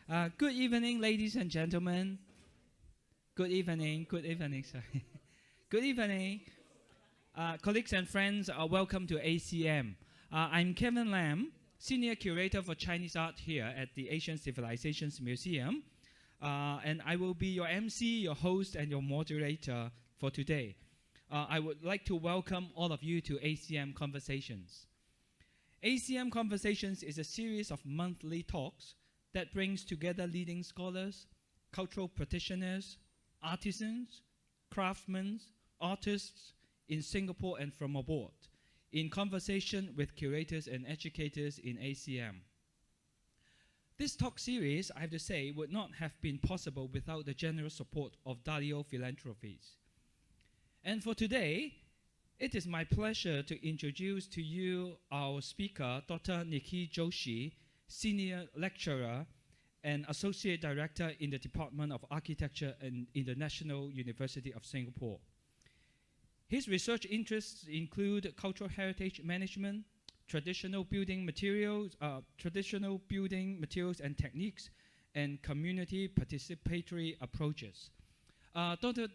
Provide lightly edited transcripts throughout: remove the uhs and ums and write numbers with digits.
Um, good evening, ladies and gentlemen. Good evening. Good evening. Sorry. Good evening, colleagues and friends. Welcome to ACM. I'm Kevin Lam, Senior Curator for Chinese Art here at the Asian Civilisations Museum. And I will be your MC, your host, and your moderator for today. I would like to welcome all of you to ACM Conversations. ACM Conversations is a series of monthly talks that brings together leading scholars, cultural practitioners, artisans, craftsmen, artists in Singapore and from abroad, in conversation with curators and educators in ACM. This talk series, I have to say, would not have been possible without the generous support of Dalio Philanthropies. And for today, it is my pleasure to introduce to you our speaker, Dr. Nikhil Joshi, Senior Lecturer and Associate Director in the Department of Architecture in the National University of Singapore. His research interests include cultural heritage management, traditional building materials and techniques, and community participatory approaches. Dr.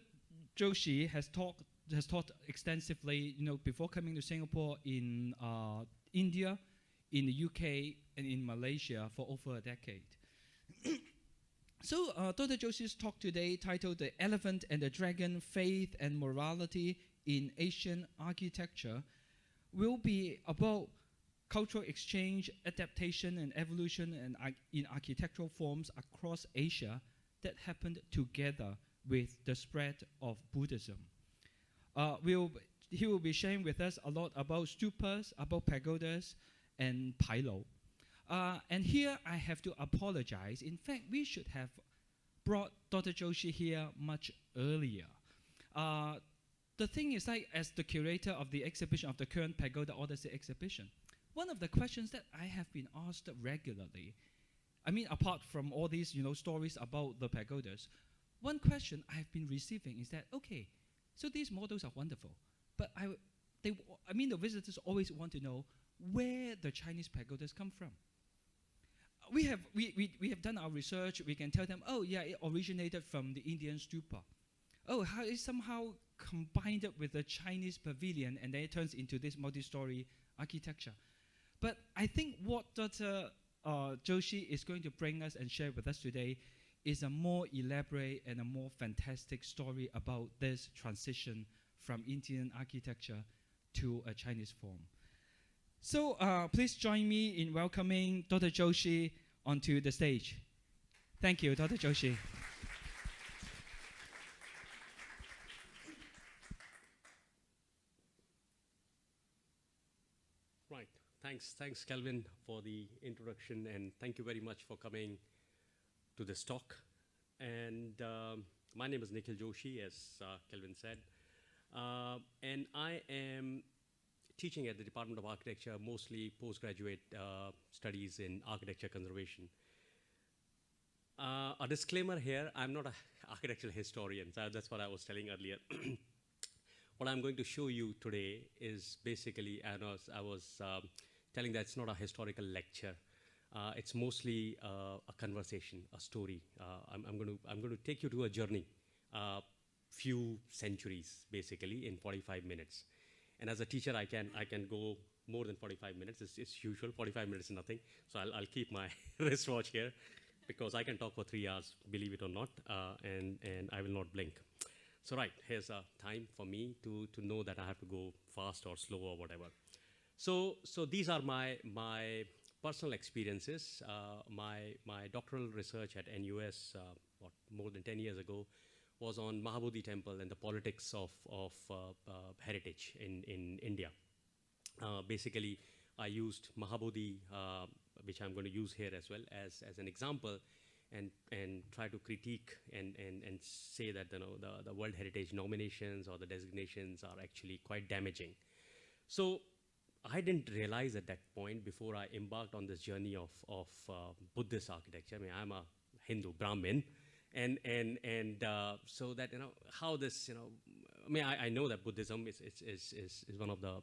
Joshi has taught extensively, before coming to Singapore, in India, in the UK, and in Malaysia for over a decade. So Dr. Joshi's talk today, titled "The Elephant and the Dragon: Faith and Morality in Asian Architecture," will be about cultural exchange, adaptation, and evolution in architectural forms across Asia that happened together with the spread of Buddhism. He will be sharing with us a lot about stupas, about pagodas, and pailou. And here I have to apologize. In fact, we should have brought Dr. Joshi here much earlier. The thing is, like, as the curator of the exhibition of the current Pagoda Odyssey exhibition, one of the questions that I have been asked regularly, I mean, apart from all these, stories about the pagodas, one question I have been receiving is that, okay, so these models are wonderful, but the visitors always want to know where the Chinese pagodas come from. We have done our research. We can tell them, oh yeah, it originated from the Indian stupa. Oh, how it somehow combined it with the Chinese pavilion, and then it turns into this multi-story architecture. But I think what Dr. Joshi is going to bring us and share with us today is a more elaborate and a more fantastic story about this transition from Indian architecture to a Chinese form. So please join me in welcoming Dr. Joshi onto the stage. Thank you, Dr. Joshi. Right. Thanks, Kelvin, for the introduction, and thank you very much for coming to this talk. And my name is Nikhil Joshi, as Kelvin said, and I am teaching at the Department of Architecture, mostly postgraduate studies in architecture conservation. A disclaimer here, I'm not an architectural historian, so that's what I was telling earlier. What I'm going to show you today is basically, I was telling that it's not a historical lecture. It's mostly a conversation, a story. I'm going to take you to a journey, few centuries, basically, in 45 minutes. And as a teacher, I can go more than 45 minutes. It's usual. 45 minutes is nothing. So I'll keep my wristwatch here, because I can talk for 3 hours, believe it or not, and I will not blink. So right, here's a time for me to know that I have to go fast or slow or whatever. So these are my personal experiences. My doctoral research at NUS, more than 10 years ago, was on Mahabodhi Temple and the politics of heritage in India. Basically, I used Mahabodhi, which I'm going to use here as well as an example, and try to critique and say that the World Heritage nominations or the designations are actually quite damaging. So I didn't realize at that point before I embarked on this journey of Buddhist architecture. I mean, I'm a Hindu Brahmin, and so that how this I mean, I know that Buddhism is one of the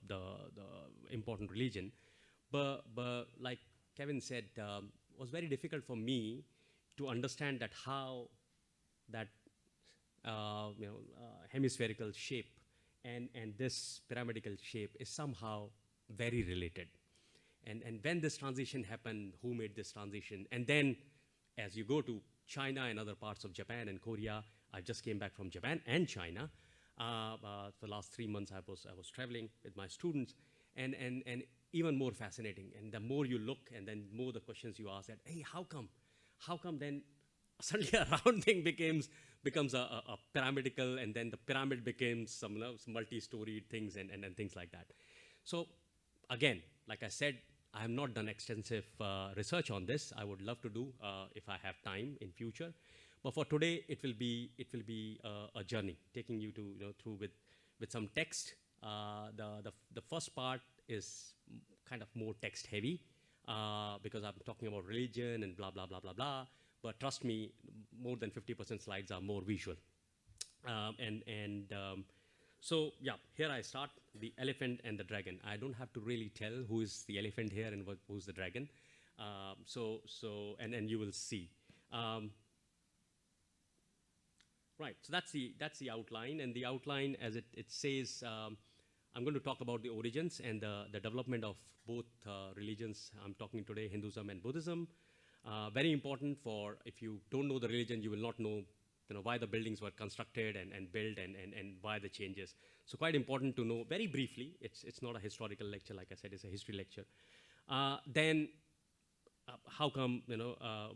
important religion, but like Kevin said, was very difficult for me to understand that how that hemispherical shape and this pyramidal shape is somehow very related. And when this transition happened, who made this transition? And then as you go to China and other parts of Japan and Korea, I just came back from Japan and China. For the last 3 months, I was traveling with my students, and even more fascinating. And the more you look, and then more the questions you ask, that hey, how come then suddenly a round thing becomes a pyramidal, and then the pyramid becomes some multi-storied things and things like that. So again, like I said, I have not done extensive research on this. I would love to do if I have time in future. But for today, it will be a journey, taking you to through with some text. The first part is kind of more text heavy because I'm talking about religion and blah blah blah blah blah. But trust me, more than 50% slides are more visual. So yeah, here I start, the elephant and the dragon. I don't have to really tell who is the elephant here and who's the dragon. And you will see. Right, so that's the outline, and the outline, as it says, I'm going to talk about the origins and the development of both religions. I'm talking today Hinduism and Buddhism. Very important, for if you don't know the religion, you will not know why the buildings were constructed and built and why the changes. So quite important to know very briefly. It's not a historical lecture, like I said, it's a history lecture. Then how come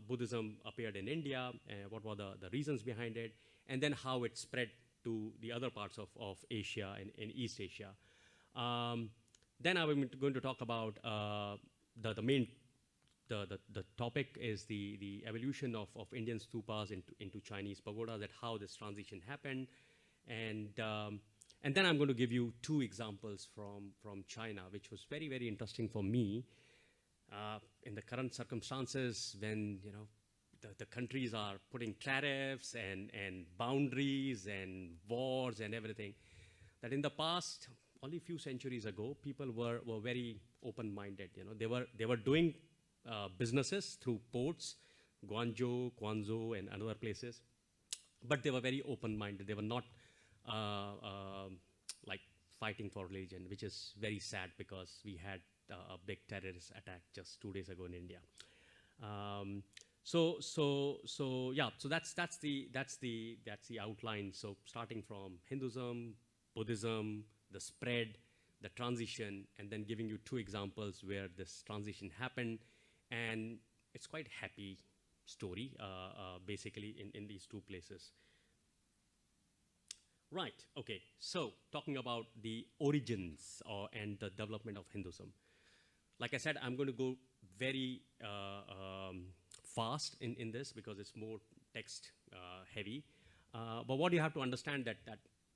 Buddhism appeared in India? What were the reasons behind it? And then how it spread to the other parts of Asia and East Asia. Then I'm going to talk about the main topic is the evolution of Indian stupas into Chinese pagodas, that how this transition happened, and then I'm going to give you 2 examples from China, which was very, very interesting for me in the current circumstances when the countries are putting tariffs and boundaries and wars and everything. That in the past, only a few centuries ago, people were very open-minded. They were doing businesses through ports, Guangzhou, Quanzhou, and other places, but they were very open-minded. They were not like fighting for religion, which is very sad because we had a big terrorist attack just 2 days ago in India. So that's the outline. So starting from Hinduism, Buddhism, the spread, the transition, and then giving you 2 examples where this transition happened, and it's quite happy story basically in these 2 places. Right. Okay. So talking about the origins and the development of Hinduism. Like I said, I'm going to go very fast in this because it's more text heavy. But what you have to understand that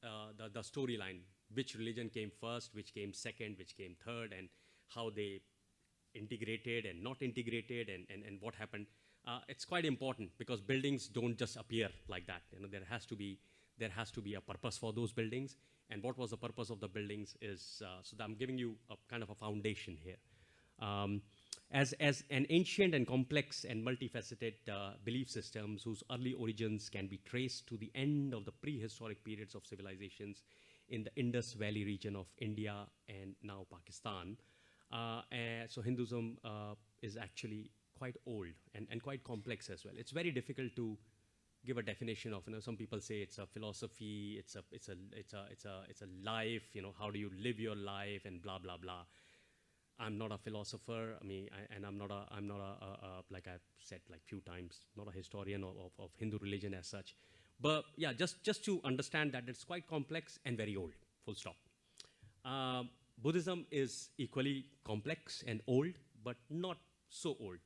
the storyline, which religion came first, which came second, which came third, and how they integrated and not integrated, and what happened. It's quite important because buildings don't just appear like that. There has to be a purpose for those buildings. And what was the purpose of the buildings is so that I'm giving you a kind of a foundation here. As an ancient and complex and multifaceted belief systems whose early origins can be traced to the end of the prehistoric periods of civilizations in the Indus Valley region of India and now Pakistan. So Hinduism is actually quite old and quite complex as well. It's very difficult to give a definition of. Some people say it's a philosophy, it's a life. How do you live your life and blah blah blah. I'm not a philosopher. I mean, I'm not a like I've said like few times, not a historian of Hindu religion as such. But yeah, just to understand that it's quite complex and very old. Full stop. Buddhism is equally complex and old, but not so old,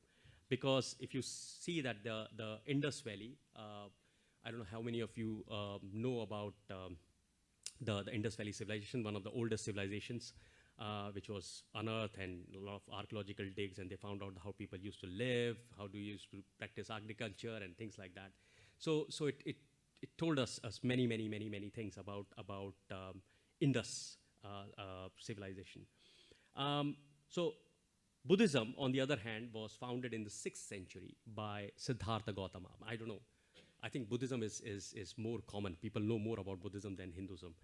because if you see that the Indus Valley, I don't know how many of you know about the Indus Valley civilization, one of the oldest civilizations which was unearthed, and a lot of archaeological digs, and they found out how people used to live, how do you used to practice agriculture and things like that. So it told us many things about Indus civilization. So Buddhism, on the other hand, was founded in the 6th century by Siddhartha Gautama. I don't know. I think Buddhism is more common. People know more about Buddhism than Hinduism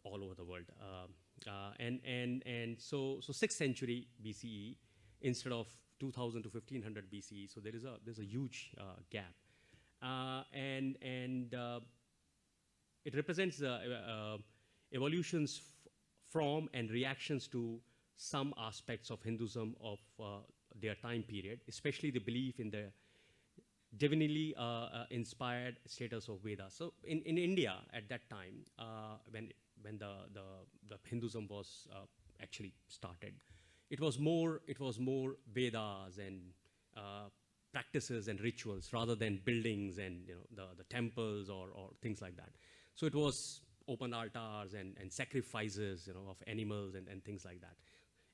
all over the world. So 6th century BCE instead of 2000 to 1500 BCE. So there's a huge gap, it represents the evolutions from and reactions to some aspects of Hinduism of their time period, especially the belief in the divinely inspired status of Vedas. So in India at that time, when the Hinduism was actually started, it was more Vedas and practices and rituals rather than buildings and the temples or things like that. So it was open altars and sacrifices of animals and things like that.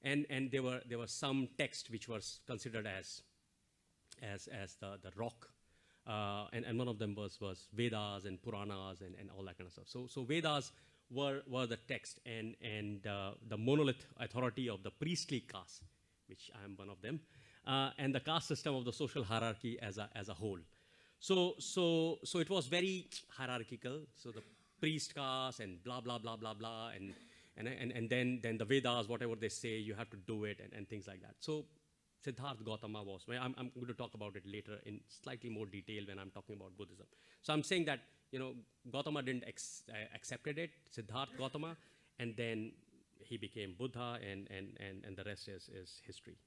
And there were some texts which was considered as the rock, and one of them was Vedas and Puranas and all that kind of stuff. So Vedas were the text, and the monolith authority of the priestly caste, which I am one of them, and the caste system of the social hierarchy as a whole. So it was very hierarchical. So the priest caste and blah blah blah blah blah, and then the Vedas, whatever they say, you have to do it and things like that. So Siddhartha Gautama was. I'm going to talk about it later in slightly more detail when I'm talking about Buddhism. So I'm saying that Gautama didn't accepted it, Siddhartha Gautama, and then he became Buddha, and the rest is history.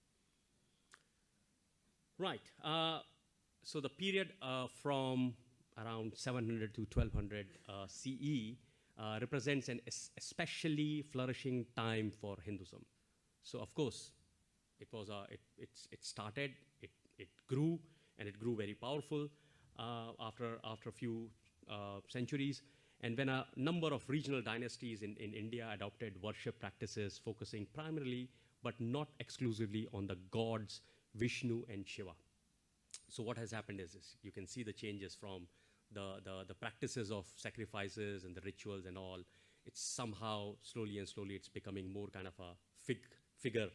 Right. So the period from around 700 to 1200 CE represents an especially flourishing time for Hinduism. So of course, it was it started, it grew, and it grew very powerful after a few centuries. And when a number of regional dynasties in India adopted worship practices focusing primarily but not exclusively on the gods Vishnu and Shiva. So what has happened is you can see the changes from the practices of sacrifices and the rituals and all. It's somehow slowly it's becoming more kind of a figure.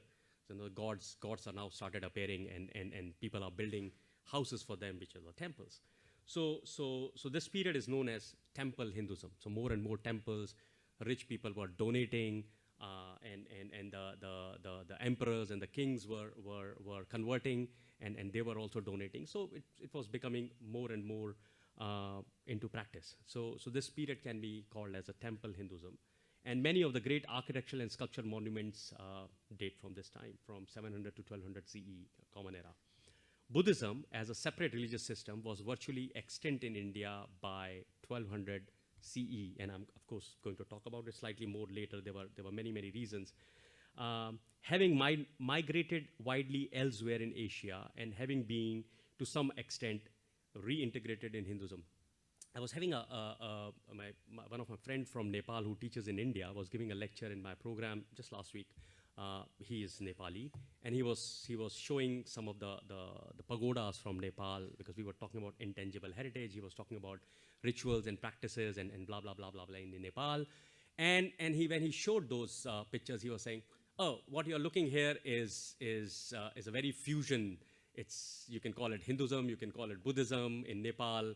So the gods are now started appearing, and people are building houses for them, which are the temples. So this period is known as temple Hinduism. So more and more temples, rich people were donating, and the emperors and the kings were converting, and they were also donating. So it was becoming more and more into practice. So this period can be called as a temple Hinduism. And many of the great architectural and sculptural monuments date from this time, from 700 to 1200 CE, Common Era. Buddhism, as a separate religious system, was virtually extinct in India by 1200 CE, and I'm of course going to talk about it slightly more later. There were many reasons. Having migrated widely elsewhere in Asia, and having been to some extent reintegrated in Hinduism. I was having one of my friends from Nepal who teaches in India was giving a lecture in my program just last week. He is Nepali, and he was showing some of the pagodas from Nepal, because we were talking about intangible heritage. He was talking about rituals and practices and blah blah blah blah blah in Nepal, and when he showed those pictures, he was saying, "Oh, what you're looking here is a very fusion. You can call it Hinduism, you can call it Buddhism in Nepal.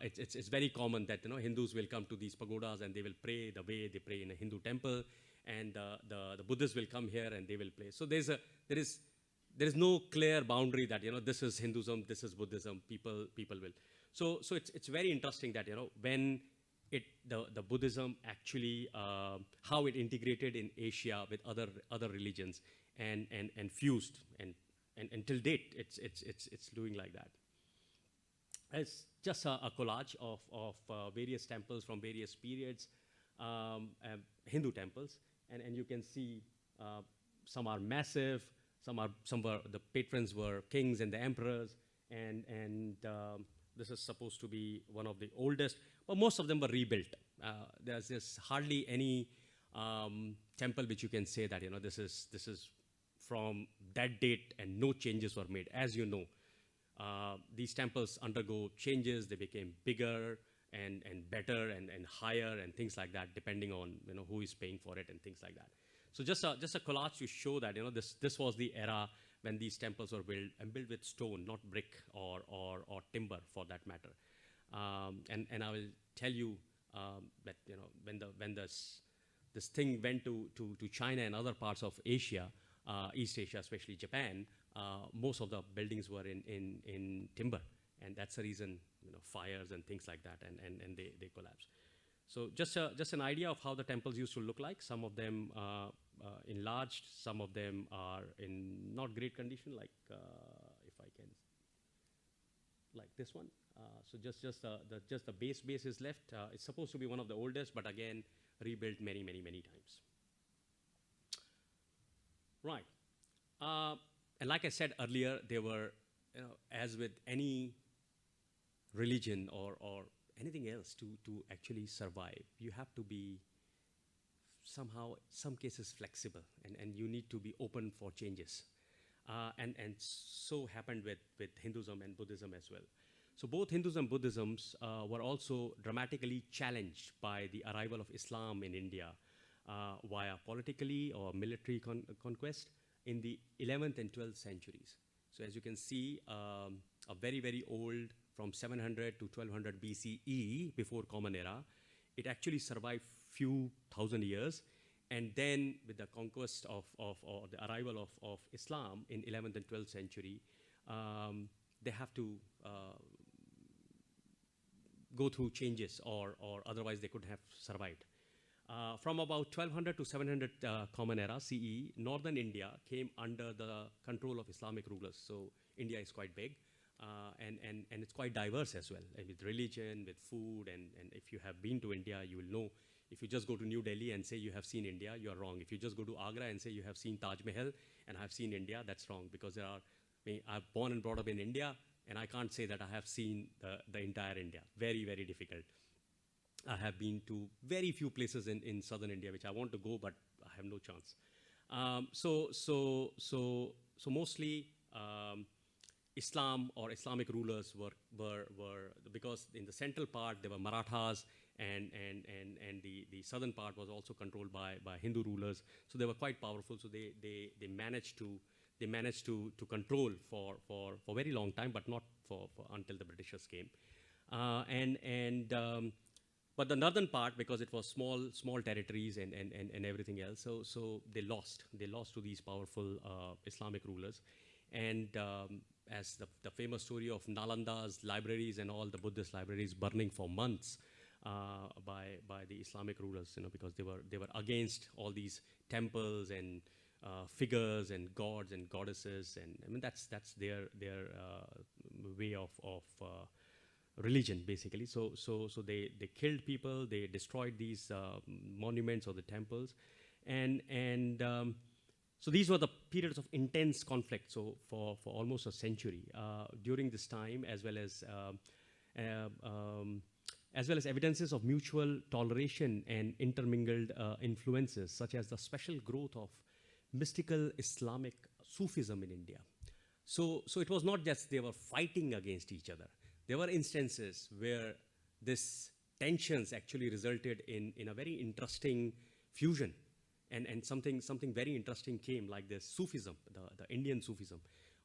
It's very common that Hindus will come to these pagodas and they will pray the way they pray in a Hindu temple, and the Buddhists will come here and they will pray. So there is no clear boundary that this is Hinduism, this is Buddhism. People will. So it's very interesting that when the Buddhism actually how it integrated in Asia with other religions and fused, and until date it's doing like that. It's just a collage of various temples from various periods, Hindu temples, and you can see some are massive, some were, the patrons were kings and the emperors, and this is supposed to be one of the oldest, but most of them were rebuilt. There's hardly any temple which you can say that, this is from that date and no changes were made. As you know, these temples undergo changes. They became bigger and better and higher and things like that, depending on who is paying for it and things like that. So just a collage to show that this was the era when these temples were built, and built with stone, not brick or timber for that matter. And I will tell you that when this thing went to China and other parts of Asia, East Asia, especially Japan, most of the buildings were in timber, and that's the reason fires and things like that, and they collapsed. So just an idea of how the temples used to look like. Some of them enlarged, some of them are in not great condition, like if I can, like this one. So just the base is left. It's supposed to be one of the oldest, but again rebuilt many times. Right. And like I said earlier, there were, as with any religion or anything else, to actually survive, you have to be somehow, some cases, flexible, and you need to be open for changes. And so happened with Hinduism and Buddhism as well. So both Hinduism and Buddhism were also dramatically challenged by the arrival of Islam in India via politically or military conquest in the 11th and 12th centuries. So as you can see, a very old, from 700 to 1200 BCE, before Common Era, it actually survived few thousand years. And then with the conquest or the arrival of Islam in 11th and 12th century, they have to go through changes, or otherwise they could have survived. From about 1200 to 700 Common Era CE, northern India came under the control of Islamic rulers. So India is quite big, and it's quite diverse as well, with religion, with food, and if you have been to India, you will know. If you just go to New Delhi and say you have seen India, you are wrong. If you just go to Agra and say you have seen Taj Mahal and I have seen India, that's wrong, because I'm born and brought up in India, and I can't say that I have seen the entire India. Very difficult. I have been to very few places in southern India, which I want to go, but I have no chance. So mostly Islam or Islamic rulers were because in the central part there were Marathas, and the southern part was also controlled by Hindu rulers. So they were quite powerful. So they managed to control for a very long time, but not for until the Britishers came. But the northern part, because it was small territories and everything else, so they lost to these powerful Islamic rulers. And as the famous story of Nalanda's libraries and all the Buddhist libraries burning for months by the Islamic rulers, because they were against all these temples and figures and gods and goddesses, and I mean that's their way of religion, basically. So they killed people, they destroyed these monuments or the temples, and so these were the periods of intense conflict. So for almost a century, during this time, as well as evidences of mutual toleration and intermingled influences, such as the special growth of mystical Islamic Sufism in India. So it was not just they were fighting against each other. There were instances where this tensions actually resulted in a very interesting fusion, and something very interesting came, like this Sufism, the Indian Sufism,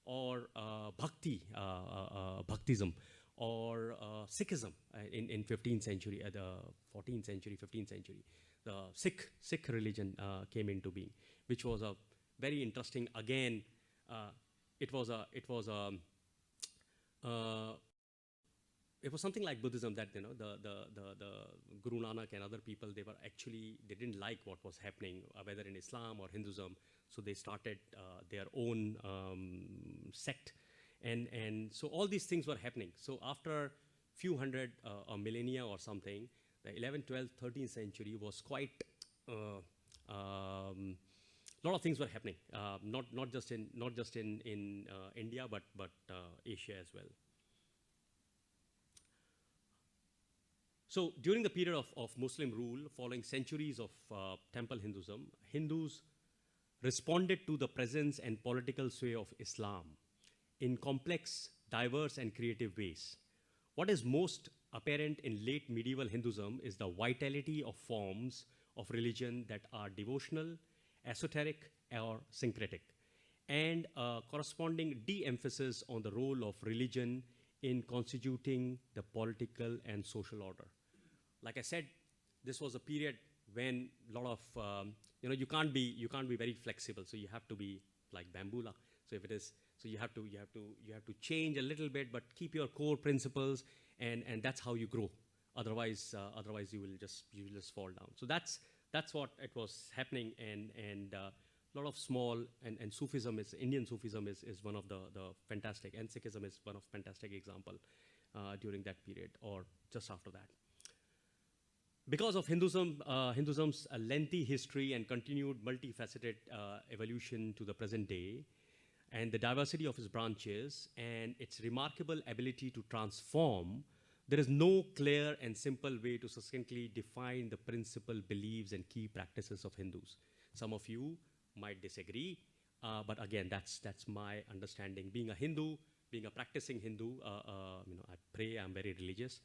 or Bhaktism, or Sikhism in 15th century, the 14th century, 15th century. The Sikh religion came into being, which was a very interesting. Again, it was something like Buddhism, that the Guru Nanak and other people, they didn't like what was happening, whether in Islam or Hinduism. So they started their own sect, and so all these things were happening. So after few hundred or millennia or something, the 11th, 12th, 13th century was quite lot of things were happening, not just in India, but Asia as well. So during the period of Muslim rule, following centuries of temple Hinduism, Hindus responded to the presence and political sway of Islam in complex, diverse, and creative ways. What is most apparent in late medieval Hinduism is the vitality of forms of religion that are devotional, esoteric, or syncretic, and a corresponding de-emphasis on the role of religion in constituting the political and social order. Like I said, this was a period when a lot of you can't be very flexible, so you have to be like bamboo. So if it is, so you have to change a little bit, but keep your core principles, and that's how you grow. Otherwise you will just fall down. So that's what it was happening, and a lot of small, and Sufism is, Indian Sufism is one of the fantastic, and Sikhism is one of fantastic example during that period or just after that. Because of Hinduism's lengthy history and continued multifaceted evolution to the present day, and the diversity of its branches and its remarkable ability to transform, there is no clear and simple way to succinctly define the principal beliefs and key practices of Hindus. Some of you might disagree, but again, that's my understanding. Being a Hindu, being a practicing Hindu, I pray, I'm very religious,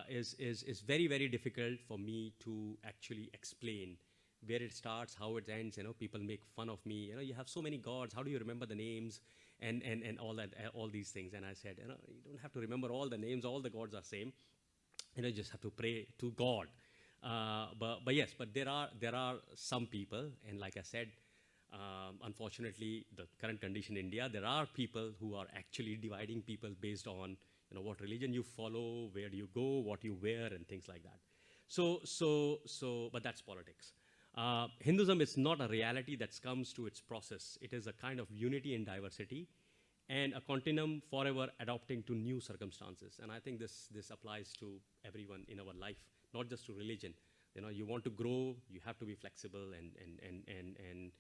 is very, very difficult for me to actually explain where it starts, how it ends. People make fun of me. You have so many gods. How do you remember the names and all that, all these things? And I said, you don't have to remember all the names. All the gods are same. You just have to pray to God. But yes, but there are some people, and like I said, unfortunately, the current condition in India, there are people who are actually dividing people based on what religion you follow, where do you go, what you wear, and things like that. But that's politics. Hinduism is not a reality that comes to its process. It is a kind of unity in diversity, and a continuum forever adapting to new circumstances. And I think this applies to everyone in our life, not just to religion. You want to grow, you have to be flexible and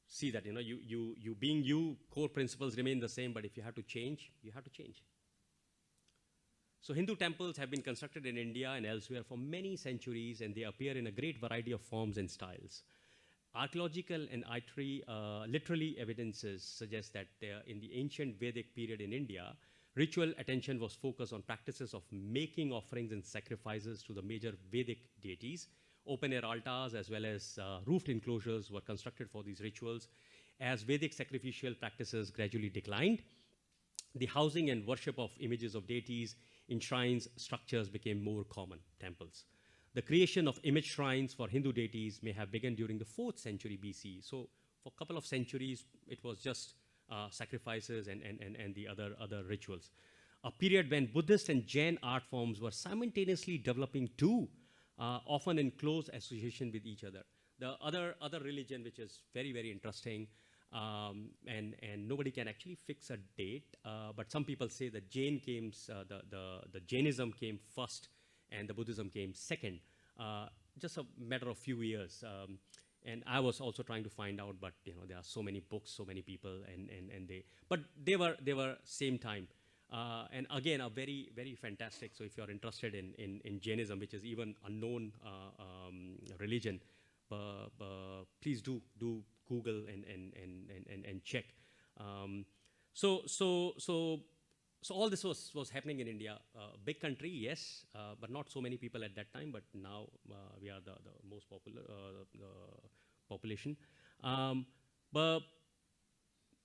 see that you being you, core principles remain the same, but if you have to change, you have to change. So Hindu temples have been constructed in India and elsewhere for many centuries, and they appear in a great variety of forms and styles. Archaeological and literary evidences suggest that in the ancient Vedic period in India, ritual attention was focused on practices of making offerings and sacrifices to the major Vedic deities. Open-air altars as well as roofed enclosures were constructed for these rituals. As Vedic sacrificial practices gradually declined, the housing and worship of images of deities in shrines structures became more common, temples. The creation of image shrines for Hindu deities may have begun during the 4th century BC. So for a couple of centuries, it was just sacrifices and the other rituals. A period when Buddhist and Jain art forms were simultaneously developing too, often in close association with each other. The other religion, which is very, very interesting, and nobody can actually fix a date, but some people say that the Jainism came first and the Buddhism came second, just a matter of few years. And I was also trying to find out, but there are so many books, so many people, but they were same time. And again, a very, very fantastic. So if you're interested in Jainism, which is even unknown religion, please do Google and check. So all this was happening in India. Big country, yes, but not so many people at that time. But now we are the most popular population. But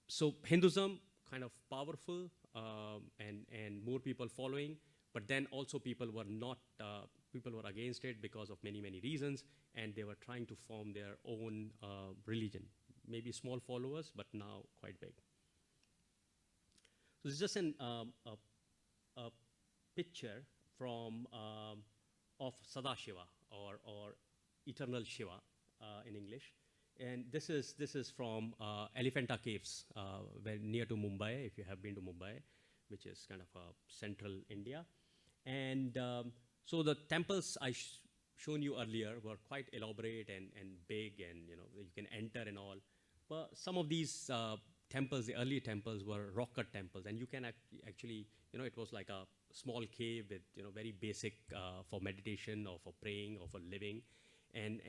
so Hinduism kind of powerful, and more people following. But then also people were against it because of many reasons, and they were trying to form their own religion. Maybe small followers, but now quite big. So this is just a picture from of Sadashiva or Eternal Shiva in English, and this is from Elephanta Caves, near to Mumbai. If you have been to Mumbai, which is kind of central India, and so the temples I shown you earlier were quite elaborate and big, and you can enter and all. But some of these temples, the early temples, were rock cut temples, and you can actually, it was like a small cave with very basic for meditation or for praying or for living, and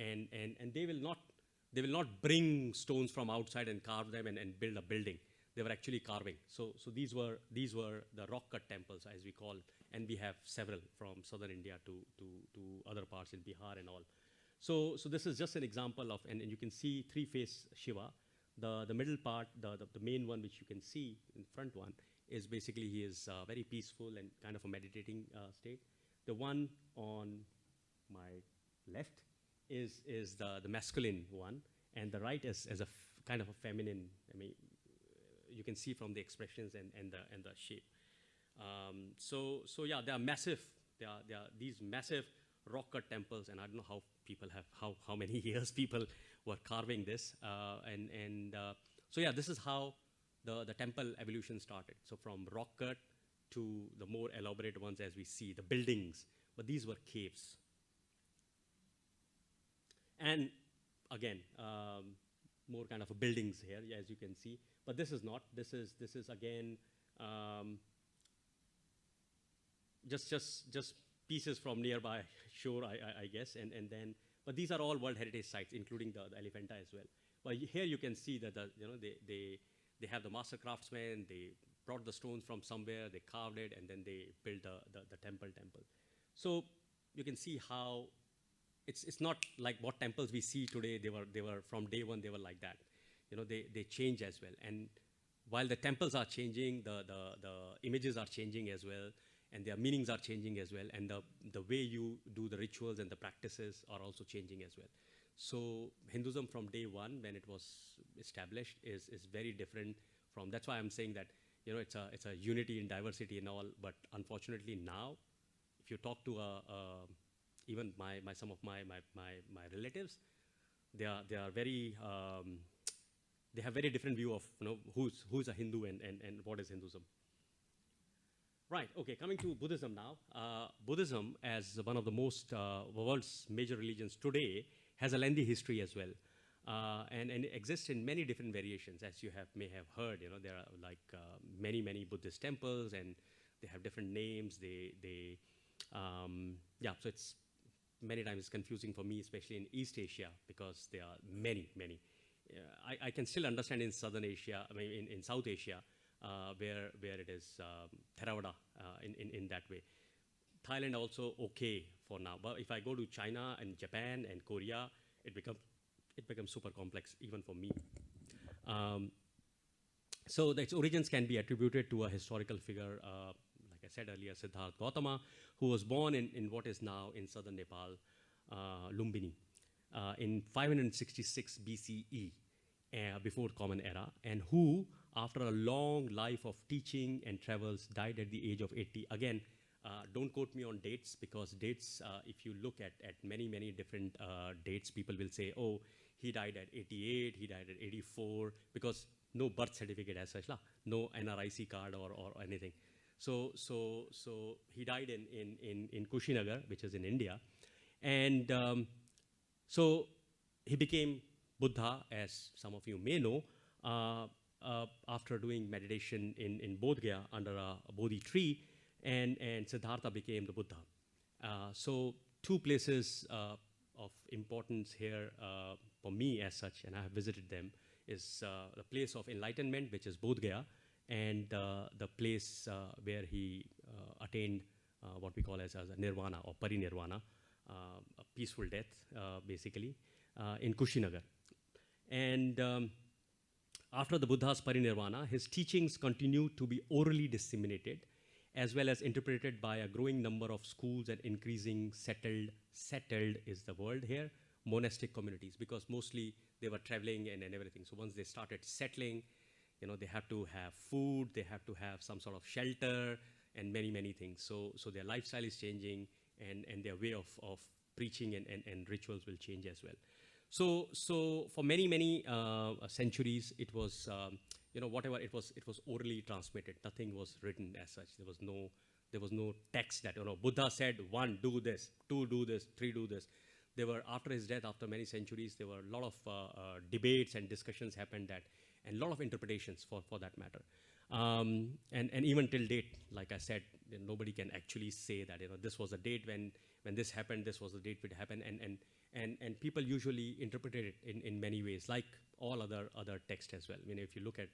they will not bring stones from outside and carve them and build a building. They were actually carving. So these were the rock cut temples, as we call, and we have several from southern India to other parts in Bihar and all. So this is just an example of, and you can see three-face Shiva. The middle part, the main one which you can see in front one, is basically he is very peaceful and kind of a meditating state. The one on my left is the masculine one, and the right is a kind of a feminine. I mean, you can see from the expressions and the shape. So yeah, they are massive. They are these massive rock cut temples, and I don't know how people have how many years people were carving this. So yeah, this is how the temple evolution started. So from rock cut to the more elaborate ones, as we see the buildings, but these were caves. And again, more kind of a buildings here, as you can see. But this is not. This is again just pieces from nearby shore, I guess. And then, but these are all World Heritage sites, including the Elephanta as well. But here you can see that they have the master craftsmen. They brought the stones from somewhere, they carved it, and then they built the temple. So you can see how it's not like what temples we see today. They were from day one. They were like that. They change as well. And while the temples are changing, the images are changing as well, and their meanings are changing as well, and the way you do the rituals and the practices are also changing as well. So Hinduism from day one, when it was established, is very different from. That's why I'm saying that it's a unity in diversity and all. But unfortunately now, if you talk to even some of my relatives, they are very they have very different view of who's a Hindu and what is Hinduism. Right. Okay. Coming to Buddhism now. Buddhism, as one of the most world's major religions today, has a lengthy history as well, and it exists in many different variations. As you may have heard, there are like many Buddhist temples, and they have different names. So it's many times it's confusing for me, especially in East Asia, because there are many. I can still understand in Southern Asia, I mean in South Asia, where it is Theravada in that way. Thailand also okay for now, but if I go to China and Japan and Korea, it becomes super complex even for me. So its origins can be attributed to a historical figure, like I said earlier, Siddhartha Gautama, who was born in what is now in southern Nepal, Lumbini, in 566 BCE, before Common Era, and who, after a long life of teaching and travels, died at the age of 80. Again, don't quote me on dates, because dates, if you look at many different dates, people will say, oh, he died at 88, he died at 84, because no birth certificate as such, no NRIC card or anything. So he died in Kushinagar, which is in India. And so he became Buddha, as some of you may know, after doing meditation in Bodh Gaya under a Bodhi tree, and Siddhartha became the Buddha. So two places of importance here for me as such, and I have visited them, is the place of enlightenment, which is Bodh Gaya, and the place where he attained what we call as a nirvana or parinirvana, a peaceful death, basically, in Kushinagar. And after the Buddha's parinirvana, his teachings continued to be orally disseminated, as well as interpreted by a growing number of schools and increasing settled is the word here, monastic communities, because mostly they were traveling and everything. So once they started settling, they have to have food, they have to have some sort of shelter, and many things. So their lifestyle is changing, and their way of preaching and rituals will change as well. So for many centuries, it was whatever it was orally transmitted. Nothing was written as such. There was no text that Buddha said 1 do this, 2 do this, 3 do this. there were, after his death, after many centuries, there were a lot of debates and discussions happened that, and a lot of interpretations for that matter. And even till date, like I said, nobody can actually say that, this was the date when this happened, this was the date it happened, and people usually interpreted it in many ways, like all other texts as well. If you look at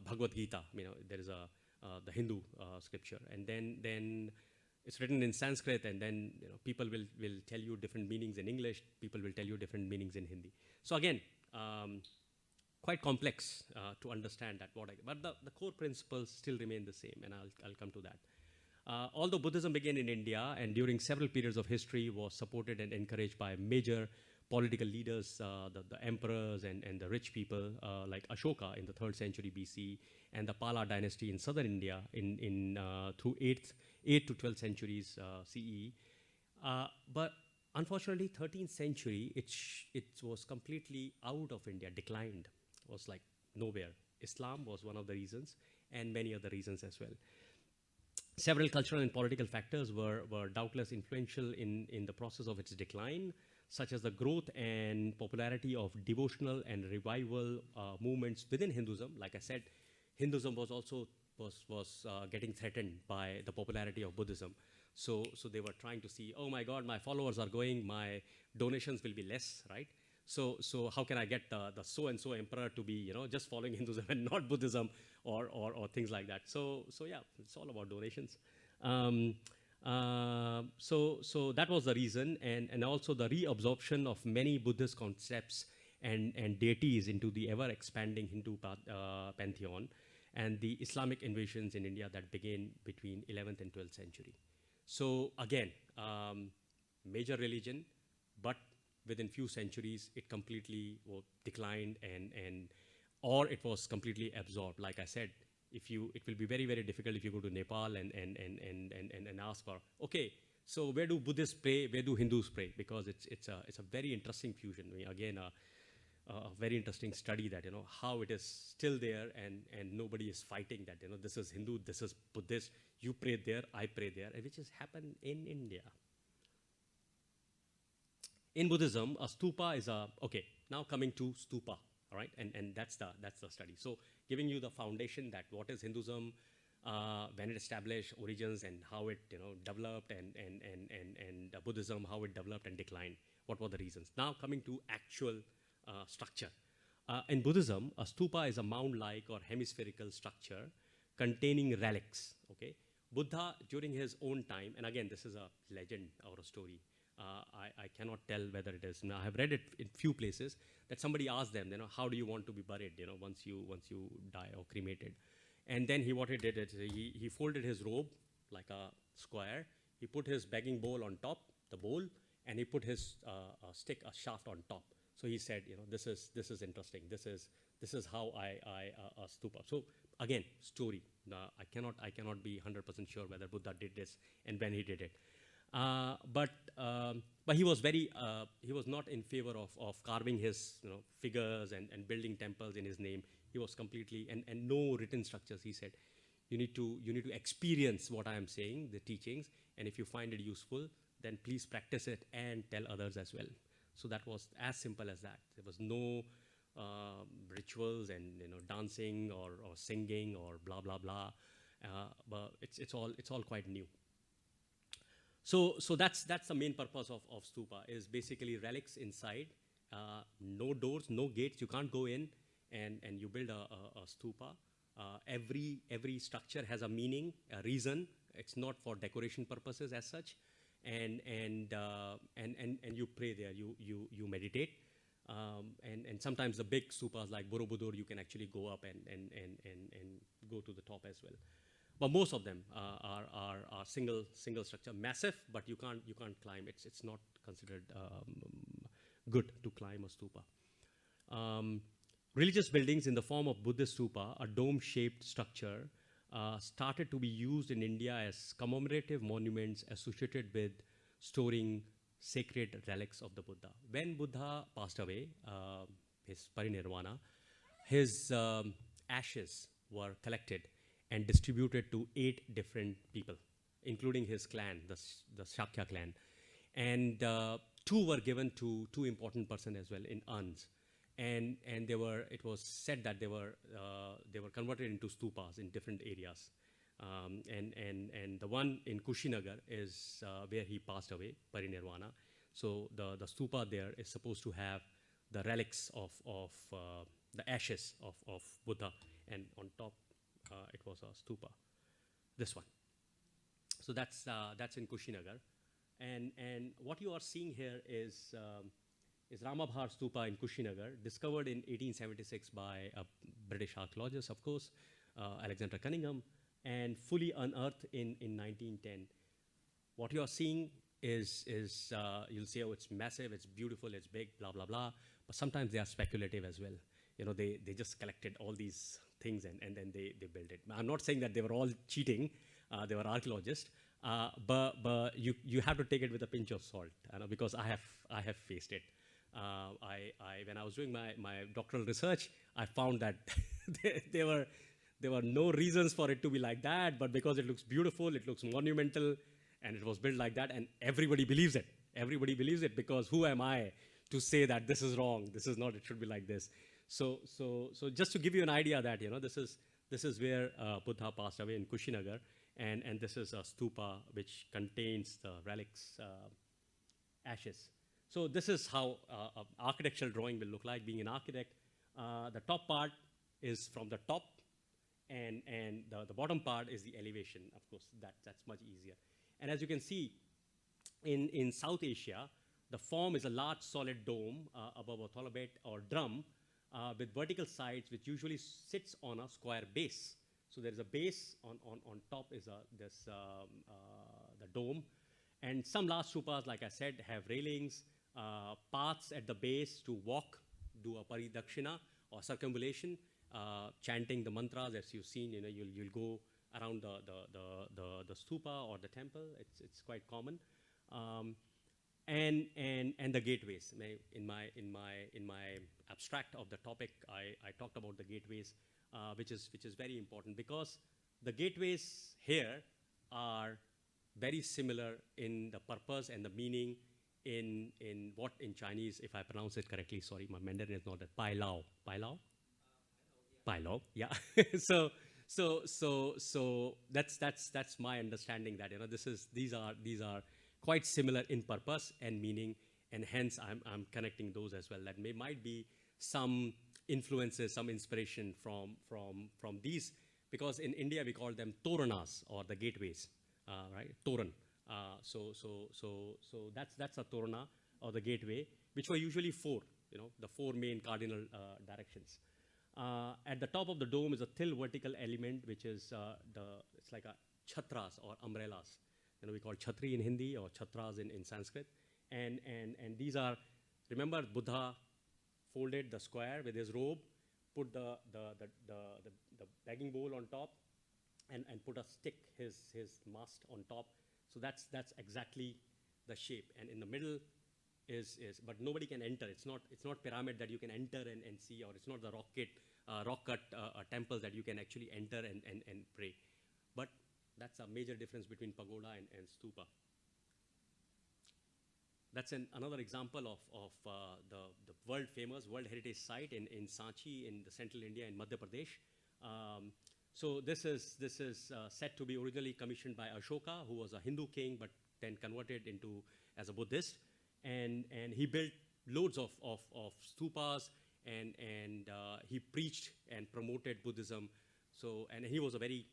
Bhagavad Gita, there is the Hindu scripture, and then it's written in Sanskrit, and then people will tell you different meanings in English, people will tell you different meanings in Hindi. So again, quite complex to understand that, but the core principles still remain the same, and I'll come to that. Although Buddhism began in India and during several periods of history was supported and encouraged by major political leaders, the emperors and the rich people like Ashoka in the 3rd century BC, and the Pala dynasty in southern India through 8th to 12th centuries CE. But unfortunately, 13th century, it was completely out of India, declined, was like nowhere. Islam was one of the reasons, and many other reasons as well. Several cultural and political factors were doubtless influential in the process of its decline, such as the growth and popularity of devotional and revival movements within Hinduism. Like I said, Hinduism was also getting threatened by the popularity of Buddhism. So they were trying to see, oh my God, my followers are going, my donations will be less, right? So how can I get the so-and-so emperor to be, just following Hinduism and not Buddhism or things like that. So yeah, it's all about donations. So that was the reason, and also the reabsorption of many Buddhist concepts and deities into the ever-expanding Hindu pantheon, and the Islamic invasions in India that began between 11th and 12th century. So again, major religion, but within few centuries, it completely declined or it was completely absorbed. Like I said, it will be very, very difficult if you go to Nepal and ask for, okay, so where do Buddhists pray, where do Hindus pray? Because it's a very interesting fusion. Again, a very interesting study that, how it is still there and nobody is fighting that, this is Hindu, this is Buddhist, you pray there, I pray there, which has happened in India. In Buddhism, a stupa is okay, now coming to stupa, all right, and that's the study. So giving you the foundation that what is Hinduism, when it established, origins, and how it developed, and Buddhism, how it developed and declined, what were the reasons. Now coming to actual structure. In Buddhism, a stupa is a mound-like or hemispherical structure containing relics, okay? Buddha, during his own time, and again, this is a legend or a story, I cannot tell whether it is. Now, I have read it in few places that somebody asked them, how do you want to be buried, once you die or cremated? And then he folded his robe like a square. He put his begging bowl on top, the bowl, and he put his stick, a shaft on top. So he said, this is interesting. This is how I stupa. So again, story. I cannot be 100% sure whether Buddha did this and when he did it. But he was he was not in favor of carving his figures and building temples in his name. He was completely, and no written structures. He said, you need to experience what I am saying, the teachings, and if you find it useful, then please practice it and tell others as well. So that was as simple as that. There was no rituals and dancing or singing or blah blah blah. But it's all quite new. So that's the main purpose of stupa, is basically relics inside, no doors, no gates, you can't go in, and you build a stupa. Every structure has a meaning, a reason. It's not for decoration purposes as such, and you pray there, you meditate, and sometimes the big stupas like Borobudur, you can actually go up and go to the top as well. But most of them are single structure, massive, but you can't climb. It's not considered good to climb a stupa. Religious buildings in the form of Buddhist stupa, a dome-shaped structure, started to be used in India as commemorative monuments associated with storing sacred relics of the Buddha. When Buddha passed away, his parinirvana, his ashes were collected and distributed to 8 different people, including his clan, the Shakya clan. And two were given to two important persons as well in urns, and it was said that they were converted into stupas in different areas, and the one in Kushinagar is where he passed away, parinirvana. So the stupa there is supposed to have the relics of the ashes of Buddha, and on top it was a stupa, this one. So that's in Kushinagar, and what you are seeing here is Ramabhar Stupa in Kushinagar, discovered in 1876 by a British archaeologist, of course, Alexander Cunningham, and fully unearthed in 1910. What you are seeing is you'll see, oh, it's massive, it's beautiful, it's big, blah, blah, blah, but sometimes they are speculative as well. You know, they just collected all these things and then they built it. I'm not saying that they were all cheating, they were archaeologists, but you have to take it with a pinch of salt, because I have faced it. When I was doing my doctoral research, I found that there were no reasons for it to be like that, but because it looks beautiful, it looks monumental, and it was built like that, and everybody believes it. Everybody believes it, because who am I to say that this is wrong, this is not, it should be like this. So just to give you an idea that, this is where Buddha passed away in Kushinagar, and this is a stupa which contains the relics, ashes. So this is how an architectural drawing will look like, being an architect. The top part is from the top, and the bottom part is the elevation. Of course, that's much easier. And as you can see, in South Asia, the form is a large solid dome above a tholobet or drum with vertical sides, which usually sits on a square base. So there is a base, on top is the dome. And some large stupas, like I said, have railings, paths at the base to walk, do a paridakshina or circumambulation, chanting the mantras. As you've seen, you'll go around the stupa or the temple. It's quite common, and the gateways. In my abstract of the topic, I talked about the gateways, which is very important, because the gateways here are very similar in the purpose and the meaning in what in Chinese, if I pronounce it correctly, sorry, my Mandarin is not that, pailou. Pailou, yeah. so that's my understanding, that these are quite similar in purpose and meaning, and hence I'm connecting those as well. That might be some influences, some inspiration from these, because in India we call them toranas, or the gateways, right? Toran. So that's a torana, or the gateway, which were usually four, the four main cardinal directions. At the top of the dome is a thill vertical element, which is it's like a chhatras or umbrellas. We call chhatri in Hindi, or chatras in Sanskrit. And these are, remember, Buddha folded the square with his robe, put the begging bowl on top, and put a stick, his mast on top. So that's exactly the shape. And in the middle is but nobody can enter. It's not pyramid that you can enter and see, or it's not the rock cut temples that you can actually enter and pray. But that's a major difference between pagoda and stupa. That's another example of the world famous World Heritage Site in Sanchi in the central India in Madhya Pradesh. So this is said to be originally commissioned by Ashoka, who was a Hindu king but then converted into as a Buddhist, and he built loads of stupas, and he preached and promoted Buddhism. So, and he was a very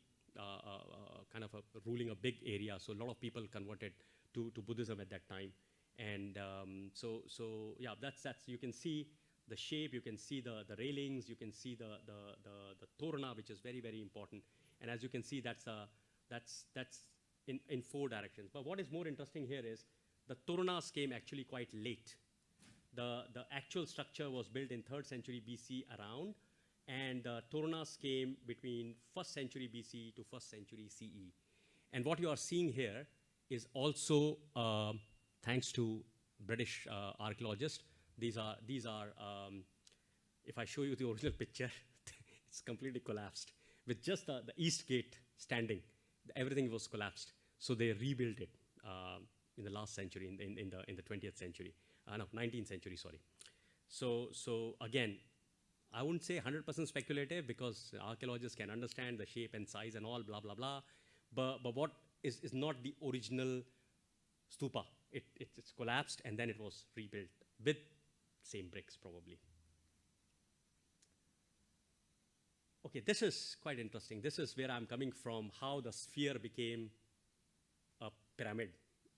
kind of ruling a big area, so a lot of people converted to Buddhism at that time. And so yeah, that's you can see the shape, you can see the railings, you can see the torana, which is very, very important. And as you can see, that's in four directions. But what is more interesting here is the toranas came actually quite late. The actual structure was built in 3rd century BC around, and the toranas came between 1st century BC to 1st century CE. And what you are seeing here is also thanks to British archaeologists. These are if I show you the original picture, it's completely collapsed. With just the east gate standing, everything was collapsed. So they rebuilt it in the last century, in the 20th century, no, 19th century, sorry. So again, I wouldn't say 100% speculative because archaeologists can understand the shape and size and all, blah, blah, blah. But what is not the original stupa. It's collapsed and then it was rebuilt with same bricks probably. Okay, this is quite interesting. This is where I'm coming from, how the sphere became a pyramid,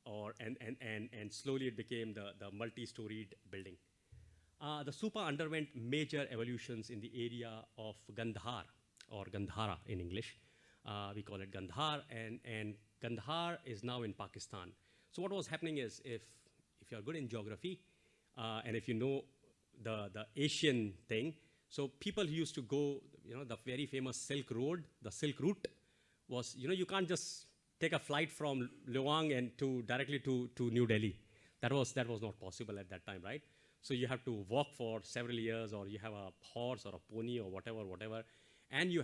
and slowly it became the multi-storied building. The stupa underwent major evolutions in the area of Gandhar, or Gandhara in English. We call it Gandhar, and Gandhar is now in Pakistan. So what was happening is, if you're good in geography, and if you know the Asian thing, so people used to go, the very famous Silk Road, the Silk Route was, you can't just take a flight from Luang and directly to New Delhi. That was not possible at that time, right? So you have to walk for several years, or you have a horse or a pony or whatever, and you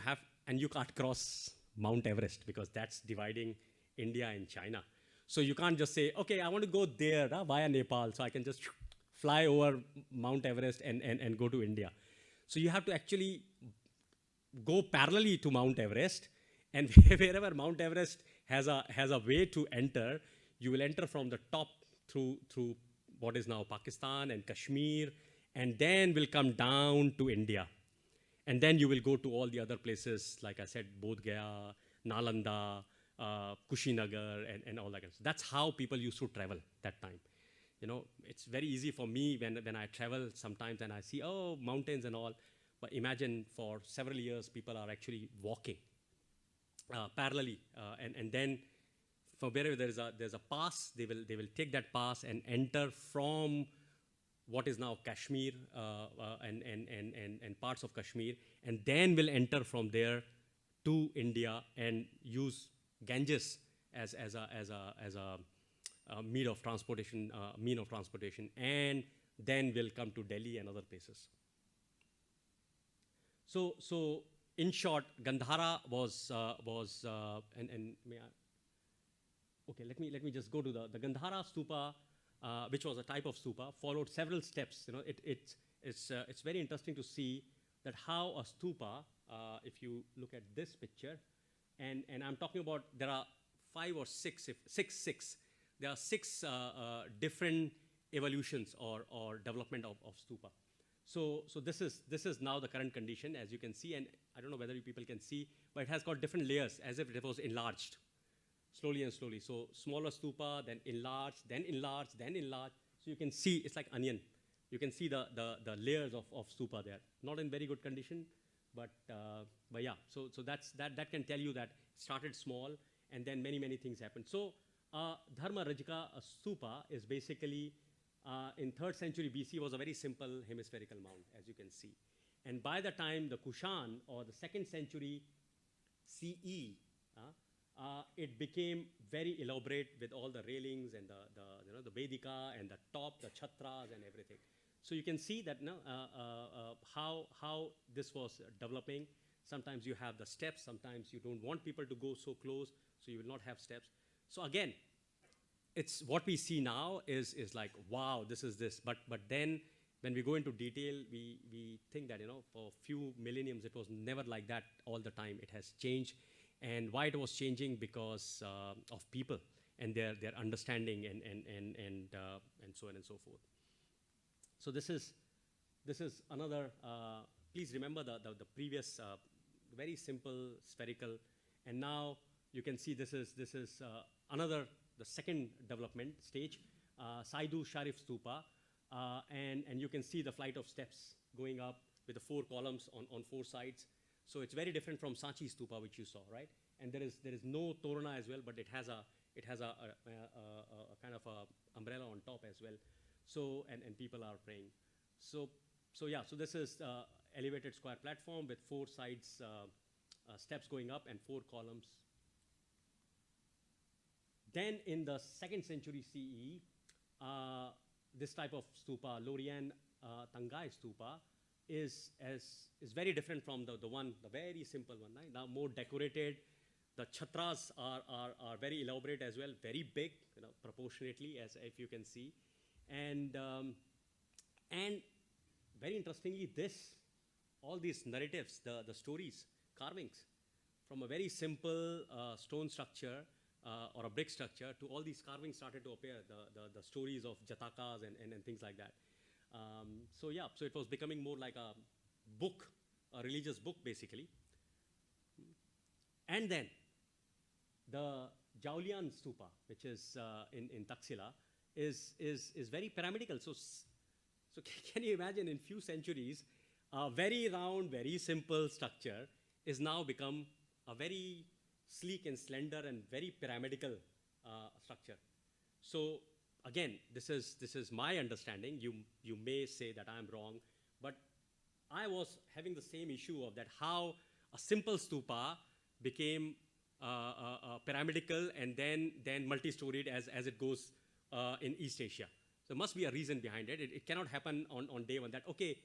can't cross Mount Everest because that's dividing India and China. So you can't just say, okay, I want to go there via Nepal, so I can just fly over Mount Everest and go to India. So you have to actually go parallelly to Mount Everest, and wherever Mount Everest has a way to enter, you will enter from the top through what is now Pakistan and Kashmir, and then will come down to India. And then you will go to all the other places, like I said, Bodh Gaya, Nalanda, Kushinagar, and all that. So that's how people used to travel that time. It's very easy for me when I travel sometimes and I see, oh, mountains and all. But imagine for several years, people are actually walking parallelly. And then for wherever there's a pass, they will take that pass and enter from what is now Kashmir and parts of Kashmir, and then will enter from there to India and use Ganges as a mean of transportation, and then will come to Delhi and other places. So in short, Gandhara was and may I, okay, let me just go to the Gandhara stupa, which was a type of stupa, followed several steps. It's very interesting to see that how a stupa, if you look at this picture, and I'm talking about, there are 5 or 6, there are 6 different evolutions or development of stupa. So this is now the current condition, as you can see, and I don't know whether you people can see, but it has got different layers as if it was enlarged. Slowly and slowly. So smaller stupa, then enlarged, then enlarged, then enlarged. So you can see it's like onion. You can see the layers of stupa there. Not in very good condition, but yeah. So that can tell you that it started small and then many things happened. So Dharma Rajika stupa is basically in 3rd century BC was a very simple hemispherical mound, as you can see. And by the time the Kushan or the 2nd century CE, it became very elaborate with all the railings and the Vedika and the top, the Chhatras and everything. So you can see that how this was developing. Sometimes you have the steps, sometimes you don't want people to go so close, so you will not have steps. So again, it's what we see now is like, wow, this is this. But then when we go into detail, we think that for a few millenniums it was never like that all the time. It has changed. And why it was changing? Because of people and their understanding and so on and so forth. So this is another. Please remember the previous very simple spherical, and now you can see this is another, the second development stage, Saidu Sharif Stupa, and you can see the flight of steps going up with the 4 columns on 4 sides. So it's very different from Sanchi Stupa, which you saw, right? And there is no torana as well, but it has a kind of a umbrella on top as well. So and people are praying. So yeah. So this is elevated square platform with 4 sides, steps going up and 4 columns. Then in the 2nd century CE, this type of stupa, Lorian Tangai Stupa, is very different from the very simple one, right? Now more decorated, The chhatras are very elaborate as well, very big, proportionately, as if you can see. And very interestingly, all these narratives, the stories, carvings, from a very simple stone structure or a brick structure to all these carvings started to appear, the stories of jatakas and things like that. So it was becoming more like a book, a religious book basically. And then the Jaulian stupa, which is in Taxila, is very pyramidal. So can you imagine, in few centuries, a very round, very simple structure is now become a very sleek and slender and very pyramidal structure. So again, this is my understanding. You may say that I'm wrong, but I was having the same issue of that, how a simple stupa became pyramidal and then multi-storied as it goes in East Asia. So there must be a reason behind it. It cannot happen on day one that, okay,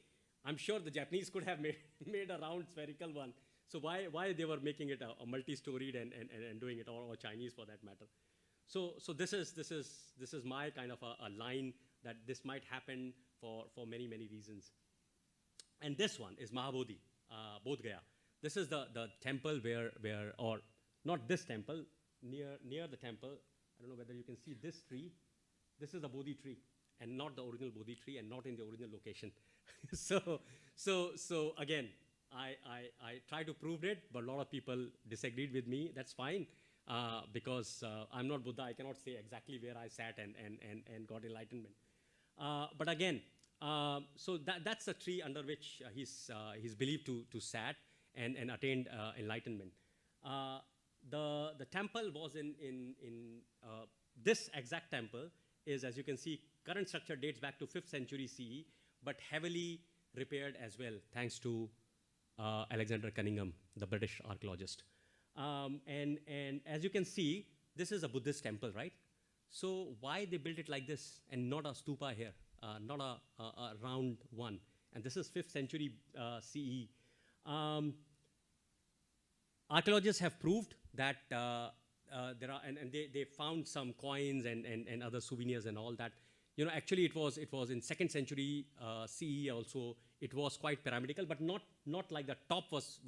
I'm sure the Japanese could have made a round spherical one. So why they were making it a multi-storied and doing it, or Chinese for that matter. So this is my kind of a line that this might happen for many reasons. And this one is Mahabodhi, Bodh Gaya. This is the temple where or not this temple, near the temple. I don't know whether you can see this tree. This is the Bodhi tree, and not the original Bodhi tree, and not in the original location. So again, I try to prove it, but a lot of people disagreed with me. That's fine, because I'm not Buddha. I cannot say exactly where I sat and got enlightenment. But again, so that's the tree under which he's believed to sat and attained enlightenment. The temple was in this exact temple is, as you can see, current structure dates back to 5th century CE, but heavily repaired as well, thanks to Alexander Cunningham, the British archaeologist. And as you can see, this is a Buddhist temple, right? So why they built it like this and not a stupa here, not a round one? And this is 5th century CE. Archaeologists have proved that there are, and they found some coins and other souvenirs and all that. Actually it was in 2nd century CE also. It was quite pyramidal, but not like the top was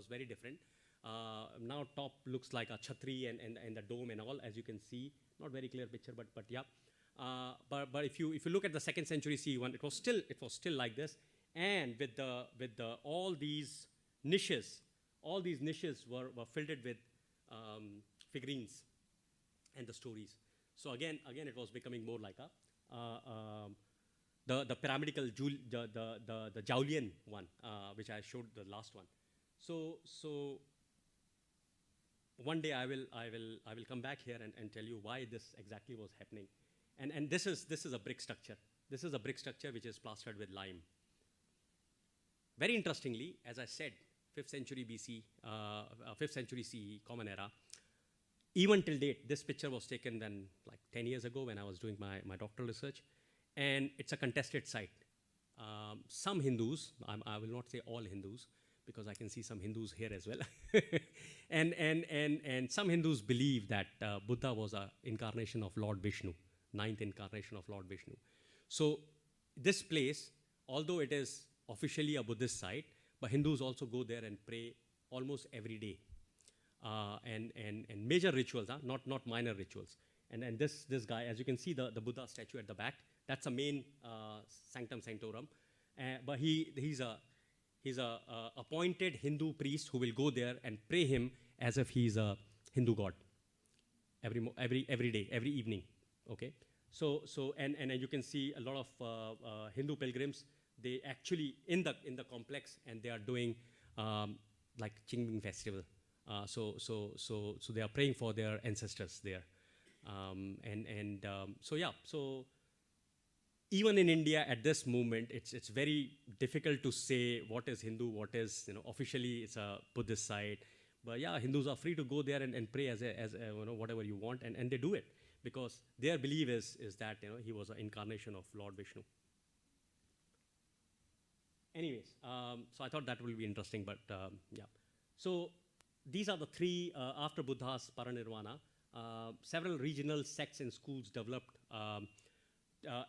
very different. Now top looks like a chhatri and the dome and all, as you can see. Not very clear picture, but yeah. But if you look at the 2nd century CE one, it was still like this, and with the all these niches were filled with figurines and the stories. So again it was becoming more like the pyramidal the Jaulian one, which I showed the last one. So one day I will come back here and tell you why this exactly was happening. And this is a brick structure. This is a brick structure which is plastered with lime. Very interestingly, as I said, 5th century BC, 5th century CE, Common Era. Even till date, this picture was taken then like 10 years ago when I was doing my doctoral research, and it's a contested site. Some Hindus, I will not say all Hindus, because I can see some Hindus here as well, and some Hindus believe that Buddha was an incarnation of Lord Vishnu, 9th incarnation of Lord Vishnu. So this place, although it is officially a Buddhist site, but Hindus also go there and pray almost every day. And major rituals, not minor rituals. And this guy, as you can see the Buddha statue at the back, that's a main sanctum sanctorum. But he's a appointed Hindu priest who will go there and pray him as if he's a Hindu god every day, every evening. Okay. So and you can see a lot of Hindu pilgrims. They actually in the complex, and they are doing like Qingming festival. So they are praying for their ancestors there, so even in India at this moment, it's very difficult to say what is Hindu, what is officially it's a Buddhist site, but yeah, Hindus are free to go there and pray as whatever you want, and they do it because their belief is that he was an incarnation of Lord Vishnu. Anyways, so I thought that will be interesting, but yeah. So these are the three, after Buddha's parinirvana, several regional sects and schools developed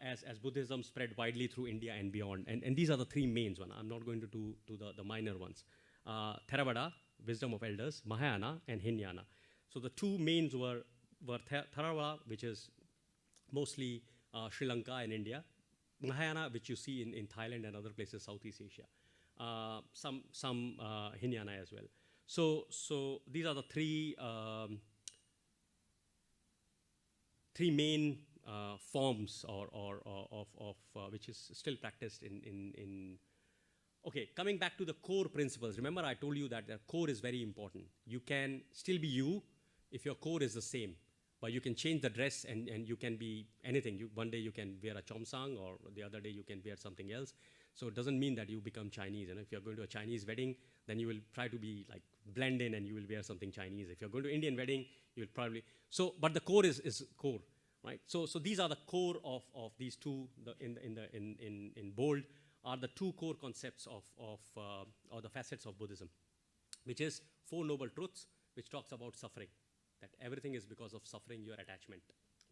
as Buddhism spread widely through India and beyond. And these are the three mains one. I'm not going to do the minor ones. Theravada, wisdom of elders, Mahayana, and Hinayana. So the two mains were Theravada, which is mostly Sri Lanka and India. Mahayana, which you see in Thailand and other places, Southeast Asia. Some Hinayana as well. So these are the three main forms of which is still practiced in. Okay, coming back to the core principles. Remember, I told you that the core is very important. You can still be you if your core is the same, but you can change the dress and you can be anything. One day you can wear a chomsang, or the other day you can wear something else. So it doesn't mean that you become Chinese. And if you're going to a Chinese wedding, then you will try to be like blend in and you will wear something Chinese. If you're going to Indian wedding, you will probably but the core is core, right? So these are the core of these two. In bold are the two core concepts or the facets of Buddhism, which is Four Noble Truths, which talks about suffering. That everything is because of suffering, your attachment,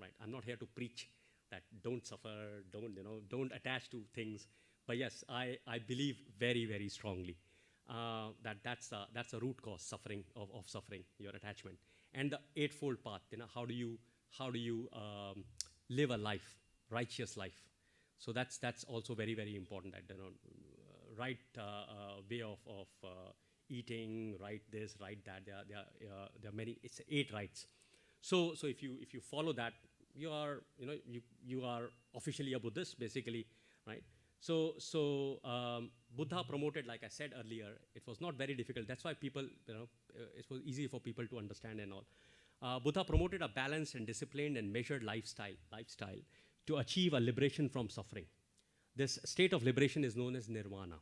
right? I'm not here to preach that don't suffer, don't attach to things. But yes, I believe very, very strongly that's a root cause suffering of suffering, your attachment. And the Eightfold Path, how do you live a life, righteous life? So that's also very, very important. That right way of eating, right this, right that. There are many. It's 8 rights. So if you follow that, you are officially a Buddhist, basically, right? So Buddha promoted, like I said earlier, it was not very difficult. That's why people, it was easy for people to understand and all. Buddha promoted a balanced and disciplined and measured lifestyle to achieve a liberation from suffering. This state of liberation is known as nirvana.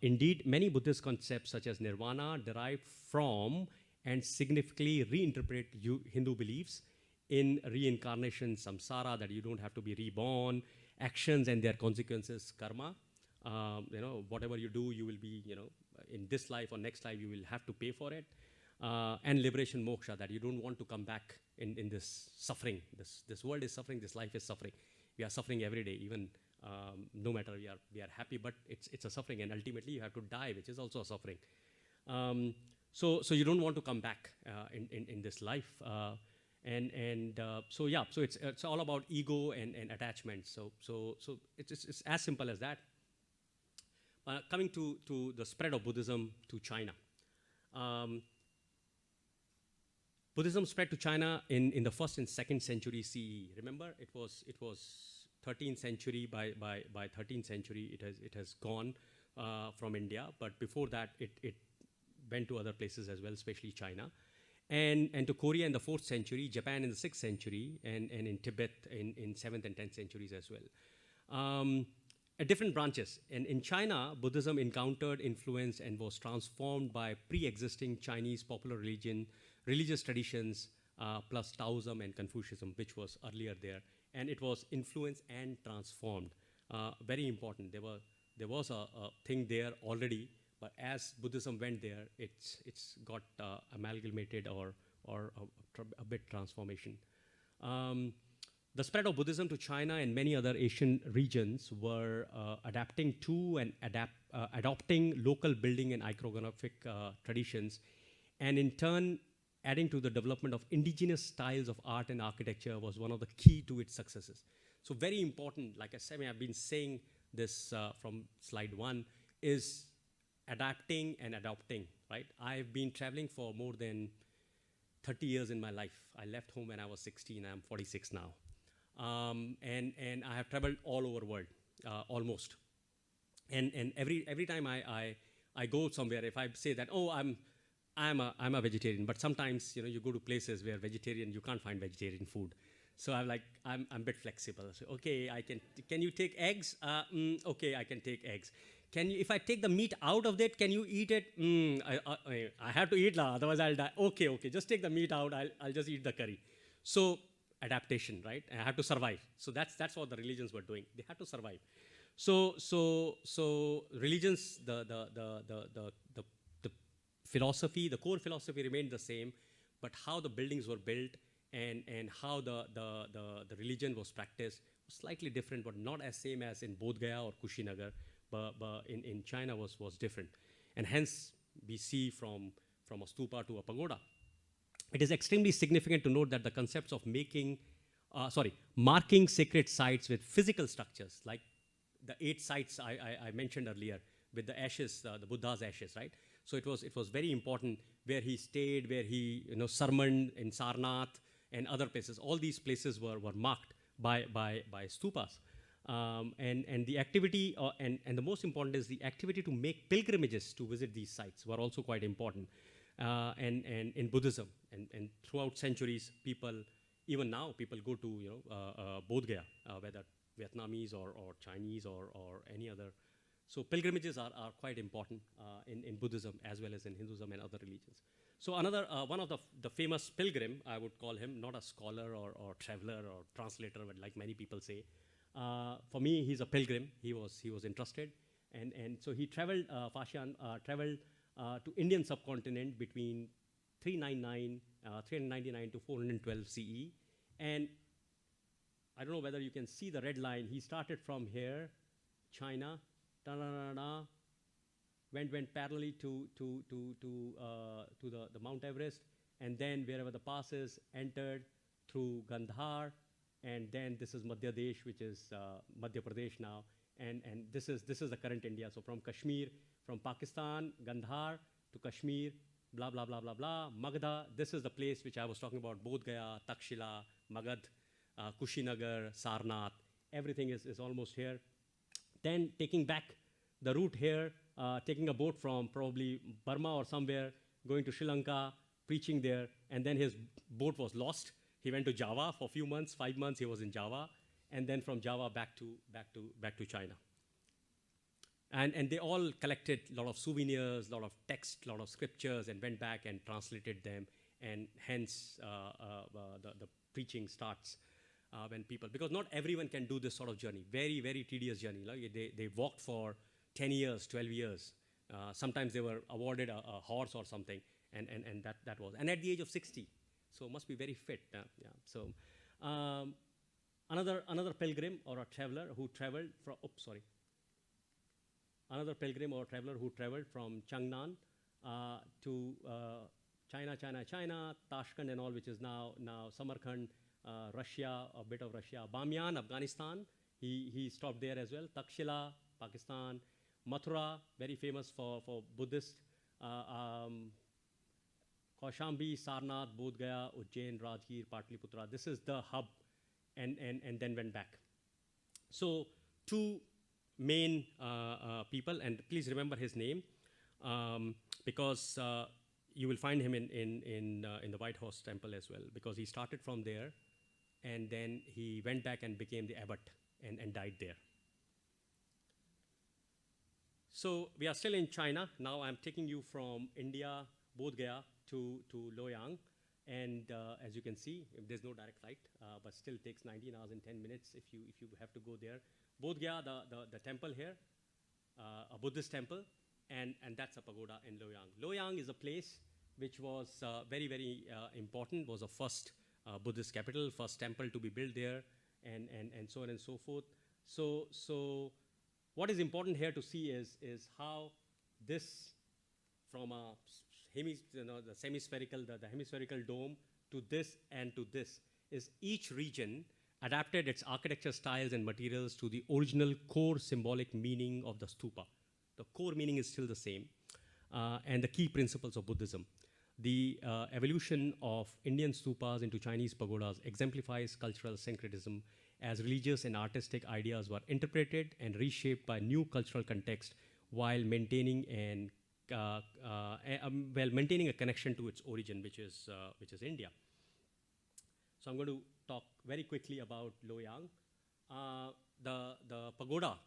Indeed, many Buddhist concepts such as nirvana derive from and significantly reinterpret Hindu beliefs in reincarnation, samsara, that you don't have to be reborn, actions and their consequences, karma. Whatever you do, you will be, in this life or next life, you will have to pay for it. And liberation, moksha, that you don't want to come back in this suffering. This world is suffering, this life is suffering. We are suffering every day, even no matter we are happy, but it's a suffering, and ultimately you have to die, which is also a suffering. So you don't want to come back in this life. So it's all about ego and attachment. So it's as simple as that. Coming to the spread of Buddhism to China. Buddhism spread to China in the 1st and 2nd century CE. Remember, it was 13th century. By 13th century, it has gone from India. But before that, it went to other places as well, especially China, and to Korea in the 4th century, Japan in the 6th century, and in Tibet in 7th and 10th centuries as well. At different branches. And in China, Buddhism encountered, influenced, and was transformed by pre-existing Chinese popular religious traditions, plus Taoism and Confucianism, which was earlier there. And it was influenced and transformed. Very important. There was a thing there already, but as Buddhism went there, it's got amalgamated or a bit transformation. The spread of Buddhism to China and many other Asian regions were adapting to and adopting local building and iconographic traditions, and in turn adding to the development of indigenous styles of art and architecture was one of the key to its successes. So very important, like I said, I've been saying this from slide 1, is adapting and adopting, right? I've been traveling for more than 30 years in my life. I left home when I was 16, I'm 46 now. And I have traveled all over the world, almost. And every time I go somewhere, if I say that, oh, I'm a vegetarian, but sometimes you go to places where you can't find vegetarian food. So I'm a bit flexible. So, okay, can you take eggs? Okay, I can take eggs. If I take the meat out of it, can you eat it? I have to eat, otherwise I'll die. Okay, just take the meat out. I'll just eat the curry. So adaptation, right? I have to survive. So that's what the religions were doing. They had to survive. So religions, the philosophy, the core philosophy remained the same, but how the buildings were built and how the religion was practiced was slightly different, but not as same as in Bodh Gaya or Kushinagar, but in China was different. And hence, we see from a stupa to a pagoda. It is extremely significant to note that the concepts of marking sacred sites with physical structures, like the 8 sites I mentioned earlier, with the ashes, the Buddha's ashes, right? So it was very important where he stayed, where he sermoned in Sarnath and other places. All these places were marked by stupas. And the activity, and the most important is the activity to make pilgrimages to visit these sites were also quite important. And in Buddhism, and throughout centuries, even now, people go to Bodh Gaya, whether Vietnamese or Chinese or any other. So pilgrimages are quite important in Buddhism as well as in Hinduism and other religions. So another one of the famous pilgrim, I would call him, not a scholar or traveler or translator, but like many people say. For me, he's a pilgrim. He was interested, and so he traveled traveled to Indian subcontinent between 399 to 412 CE, and I don't know whether you can see the red line. He started from here, China, went parallelly to the Mount Everest, and then wherever the pass is, entered through Gandhar, and then this is Madhya Desh, which is Madhya Pradesh now, and this is the current India. So from Kashmir, from Pakistan, Gandhar to Kashmir, blah blah blah blah blah, Magadha. This is the place which I was talking about: Bodh Gaya, Takshila, Magadh, Kushinagar, Sarnath. Everything is almost here. Then taking back the route here, taking a boat from probably Burma or somewhere, going to Sri Lanka, preaching there, and then his boat was lost. He went to Java for a few months, 5 months. He was in Java, and then from Java back to China. And they all collected a lot of souvenirs, a lot of text, a lot of scriptures, and went back and translated them. And hence, the preaching starts when people, because not everyone can do this sort of journey. Very, very tedious journey. Like they walked for 10 years, 12 years. Sometimes they were awarded a horse or something, and that was. And at the age of 60, so must be very fit. Yeah. So another pilgrim or a traveler who traveled from. Another pilgrim or traveler who traveled from Changnan to China, Tashkent and all, which is now Samarkand, Russia, a bit of Russia, Bamiyan, Afghanistan. He stopped there as well. Takshila, Pakistan, Mathura, very famous for Buddhist. Kaushambi, Sarnath, Bodh Gaya, Ujjain, Rajgir, Patliputra. This is the hub, and then went back. So 2 main people, and please remember his name, because you will find him in the White Horse Temple as well, because he started from there, and then he went back and became the abbot and died there. So we are still in China. Now I'm taking you from India, Bodh Gaya to Loyang, and as you can see, there's no direct flight, but still takes 19 hours and 10 minutes if you have to go there. Bodh Gaya, the temple here, a Buddhist temple, and that's a pagoda in Loyang. Loyang is a place which was very, very important, was the first Buddhist capital, first temple to be built there, and so on and so forth. So what is important here to see is how this, from the hemispherical dome to this and to this, is each region adapted its architecture styles and materials to the original core symbolic meaning of the stupa. The core meaning is still the same, and the key principles of Buddhism. The evolution of Indian stupas into Chinese pagodas exemplifies cultural syncretism, as religious and artistic ideas were interpreted and reshaped by new cultural context while maintaining a connection to its origin, which is India. So I'm going to talk very quickly about Loyang. The pagoda,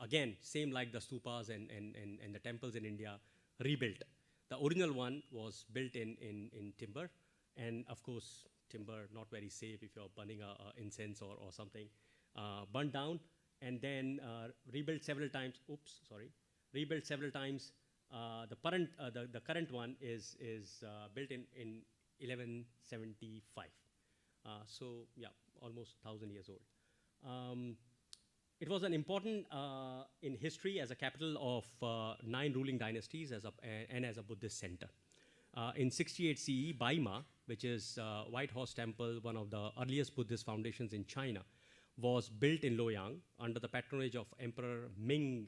again, same like the stupas and the temples in India, rebuilt. The original one was built in timber, and of course, timber not very safe if you're burning incense or something. Burnt down, and then rebuilt several times. Rebuilt several times The current one is built in 1175. So yeah, almost 1,000 years old. It was an important in history as a capital of 9 ruling dynasties and as a Buddhist center. In 68 CE, Baima, which is White Horse Temple, one of the earliest Buddhist foundations in China, was built in Luoyang under the patronage of Emperor Ming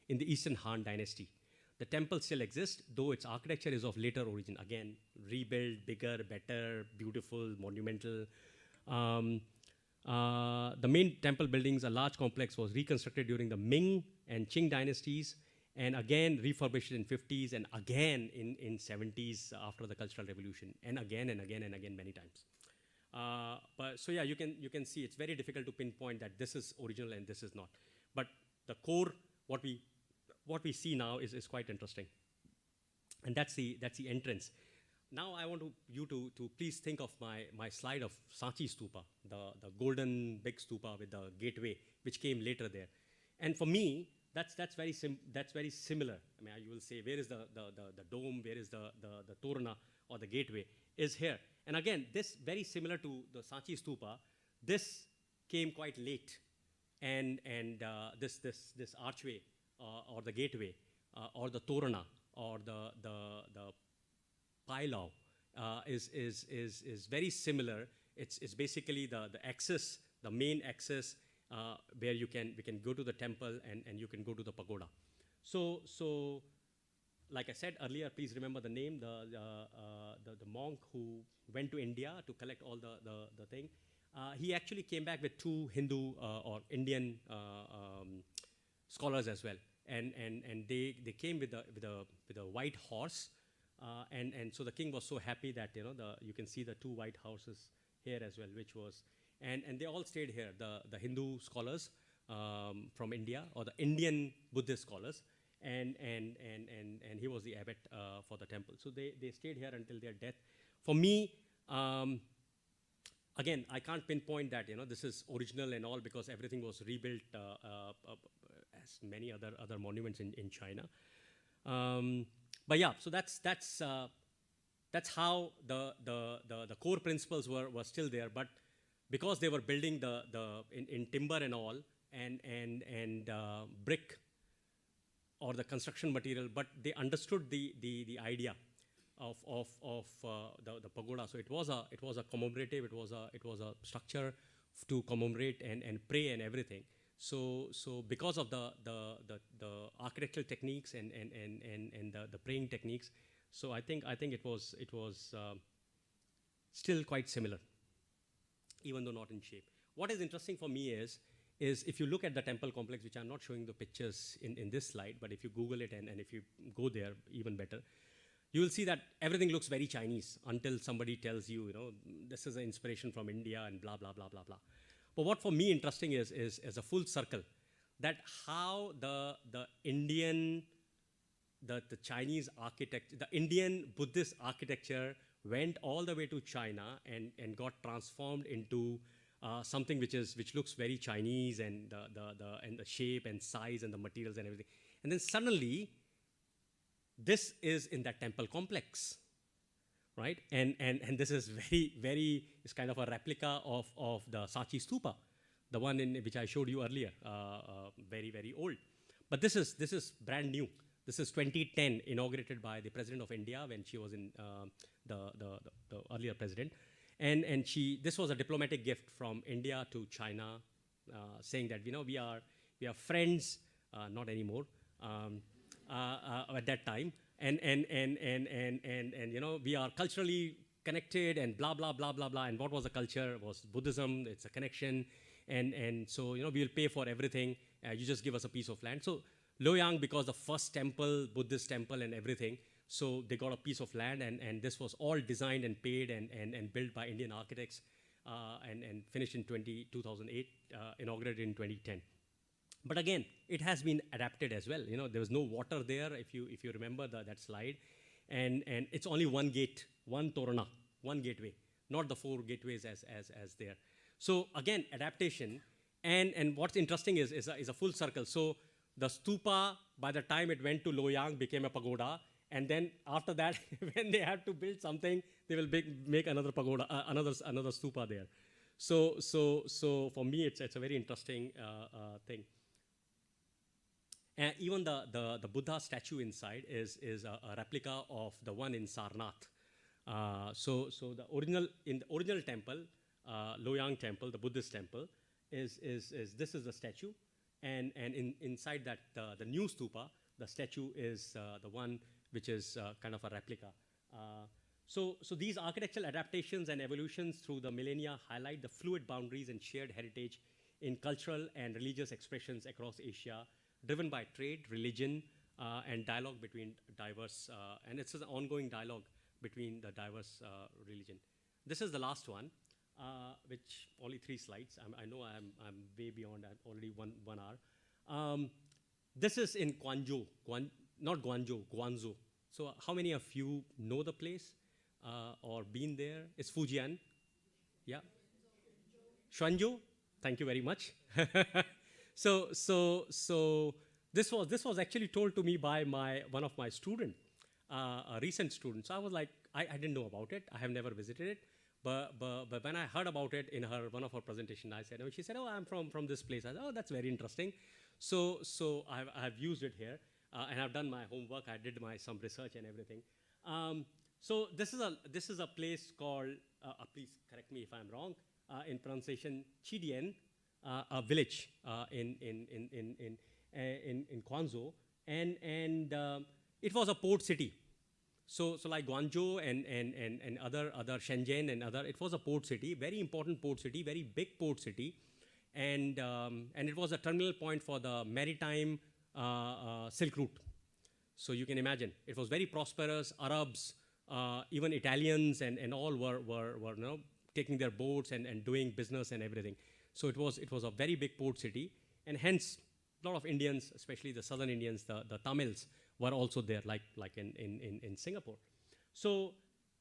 in the Eastern Han Dynasty. The temple still exists, though its architecture is of later origin. Again, rebuilt, bigger, better, beautiful, monumental. The main temple buildings, a large complex, was reconstructed during the Ming and Qing dynasties, and again refurbished in 50s, and again in 70s after the Cultural Revolution, and again and again and again many times. So yeah, you can see it's very difficult to pinpoint that this is original and this is not. But the core, what we see now is quite interesting, and that's the entrance. Now I want you to please think of my slide of Sanchi Stupa, the golden big stupa with the gateway, which came later there. And for me, that's very similar. I mean, you will say, where is the dome, where is the torana or the gateway, is here. And again, this very similar to the Sanchi Stupa, this came quite late. And this archway or the gateway or the torana or the pailou is very similar. It's basically the axis, the main axis, where we can go to the temple and you can go to the pagoda. So like I said earlier, please remember the name, the monk who went to India to collect all the thing. He actually came back with 2 Hindu or Indian scholars as well, and they came with a white horse, and so the king was so happy that you can see the 2 white horses here as well, which was and they all stayed here, the Hindu scholars from India, or the Indian Buddhist scholars, and he was the abbot for the temple. So they stayed here until their death. For me, again, I can't pinpoint that this is original and all, because everything was rebuilt as many other monuments in China. But yeah, so that's how the core principles were still there, but because they were building in timber and all, and brick or the construction material, but they understood the idea of the pagoda. So it was a commemorative, it was a structure to commemorate and pray and everything. So because of the architectural techniques and the praying techniques, so I think it was still quite similar, even though not in shape. What is interesting for me is if you look at the temple complex, which I'm not showing the pictures in this slide, but if you Google it and if you go there, even better, you will see that everything looks very Chinese until somebody tells you, this is an inspiration from India and blah, blah, blah, blah, blah. But what for me interesting is a full circle, that how the Indian, the Chinese architecture, the Indian Buddhist architecture went all the way to China and got transformed into something which looks very Chinese, and the shape and size and the materials and everything. And then suddenly, this is in that temple complex, right? And this is very it's kind of a replica of the Sanchi Stupa, the one in which I showed you earlier, very old. But this is brand new. This is 2010, inaugurated by the President of India when she was in the earlier president, and this was a diplomatic gift from India to China, saying that we are friends, not anymore, at that time, and we are culturally connected and blah blah blah blah blah. And what was the culture? It was Buddhism. It's a connection, and so we will pay for everything. You just give us a piece of land. So Luoyang, because the first temple, Buddhist temple and everything, so they got a piece of land, and this was all designed and paid and built by Indian architects, and finished in 2008, inaugurated in 2010. But again, it has been adapted as well. There was no water there, if you remember that slide, and it's only one gate, one torana, one gateway, not the 4 gateways as there. So again, adaptation, and what's interesting is a full circle. So The stupa, by the time it went to Loyang, became a pagoda. And then after that, when they have to build something, they will make another pagoda, another stupa there. So for me, it's a very interesting thing. And even the Buddha statue inside is a replica of the one in Sarnath. So the original temple, Loyang temple, the Buddhist temple, is this is the statue, and inside that the new stupa, the statue is the one which is kind of a replica. So these architectural adaptations and evolutions through the millennia highlight the fluid boundaries and shared heritage in cultural and religious expressions across Asia, driven by trade, religion, and dialogue between diverse, and it's an ongoing dialogue between the diverse religion. This is the last one, which only 3 slides. I know I'm way beyond. I'm already one hour. This is in Guangzhou, not Guangzhou, Guangzhou. So how many of you know the place or been there? It's Fujian. Yeah. Xuanzhou. Thank you very much. So this was actually told to me by one of my student, a recent student. So I was like, I didn't know about it. I have never visited it. But when I heard about it in one of her presentation, I said, she said, oh, I'm from this place. I said, oh, that's very interesting. So I've used it here, and I've done my homework. I did some research and everything. So this is a place called, please correct me if I'm wrong, in pronunciation, Chidien, a village in Guangzhou, and it was a port city. So like Guangzhou and other Shenzhen and other, it was a port city, very important port city, very big port city, and it was a terminal point for the maritime Silk Route. So you can imagine, it was very prosperous. Arabs, even Italians and all were taking their boats and doing business and everything. So it was a very big port city, and hence a lot of Indians, especially the southern Indians, the Tamils, were also there, like in Singapore. So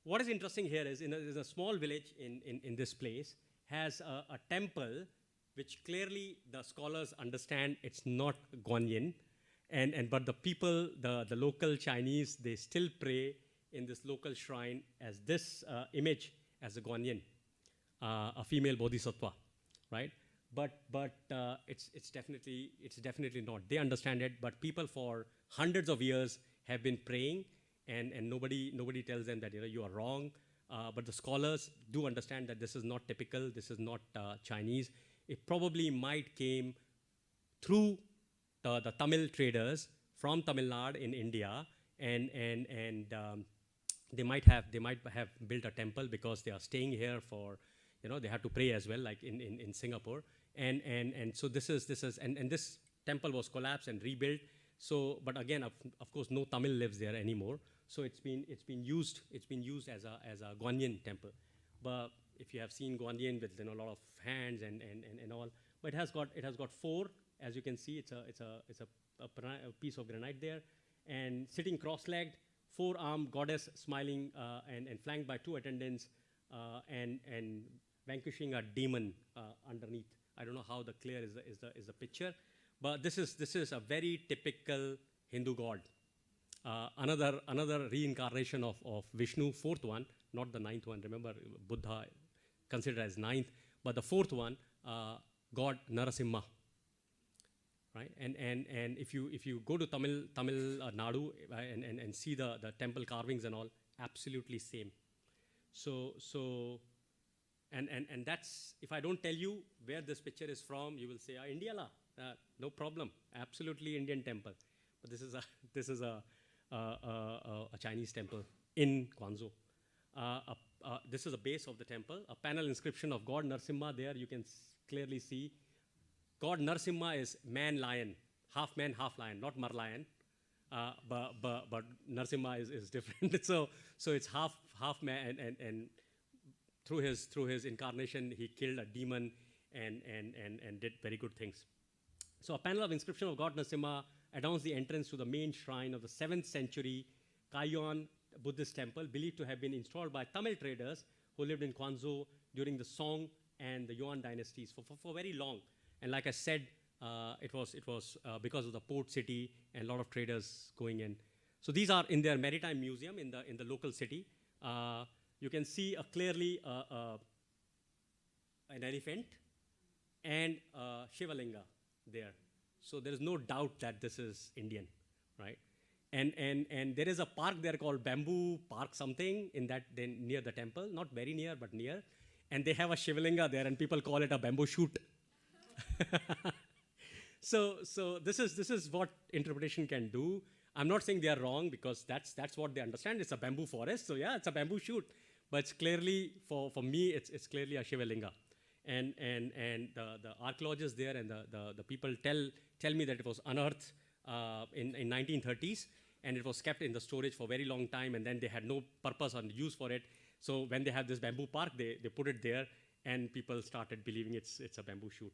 what is interesting here is there's a small village in this place has a temple which clearly the scholars understand it's not Guanyin, but the people, the local Chinese, they still pray in this local shrine as this image as a Guanyin, a female bodhisattva, right? But it's definitely not. They understand it, but people for hundreds of years have been praying, and nobody tells them that you are wrong. But the scholars do understand that this is not typical. This is not Chinese. It probably might came through the Tamil traders from Tamil Nadu in India, and they might have built a temple because they are staying here for, they have to pray as well, like in Singapore. And so this temple was collapsed and rebuilt. So, but again, of course, no Tamil lives there anymore. So it's been used as a Guanyin temple. But if you have seen Guanyin with a lot of hands and all, but it has got 4, as you can see. It's a piece of granite there, and sitting cross-legged, 4-armed goddess smiling and flanked by 2 attendants and vanquishing a demon underneath. I don't know how clear is the picture, but this is a very typical Hindu god. Another reincarnation of Vishnu, 4th one, not the 9th one. Remember, Buddha considered as 9th, but the 4th one, God Narasimha. Right, and if you go to Tamil Nadu and see the temple carvings and all, absolutely same. So and that's, if I don't tell you where this picture is from, you will say, India la, no problem, absolutely Indian temple. But this is a Chinese temple in Guangzhou. This is the base of the temple. A panel inscription of God Narasimha there. You can clearly see. God Narasimha is man-lion, half man, half lion, not Merlion. But Narasimha is different. so it's half man, and through his incarnation, he killed a demon and did very good things. So a panel of inscription of God Narasimha adorns the entrance to the main shrine of the 7th century Kaiyuan Buddhist temple, believed to have been installed by Tamil traders who lived in Guangzhou during the Song and the Yuan dynasties for very long. And like I said, It was because of the port city and a lot of traders going in. So these are in their maritime museum in the local city. You can see clearly an elephant and Shivalinga there. So there is no doubt that this is Indian, right? And there is a park there called Bamboo Park something in that near the temple, not very near but near, and they have a Shivalinga there, and people call it a bamboo shoot. So this is what interpretation can do. I'm not saying they are wrong because that's what they understand. It's a bamboo forest, so yeah, it's a bamboo shoot. But it's clearly for me, it's clearly a Shivalinga, and the archaeologists there and the people tell me that it was unearthed in 1930s, and it was kept in the storage for a very long time, and then they had no purpose or use for it. So when they have this bamboo park, they put it there, and people started believing it's a bamboo shoot,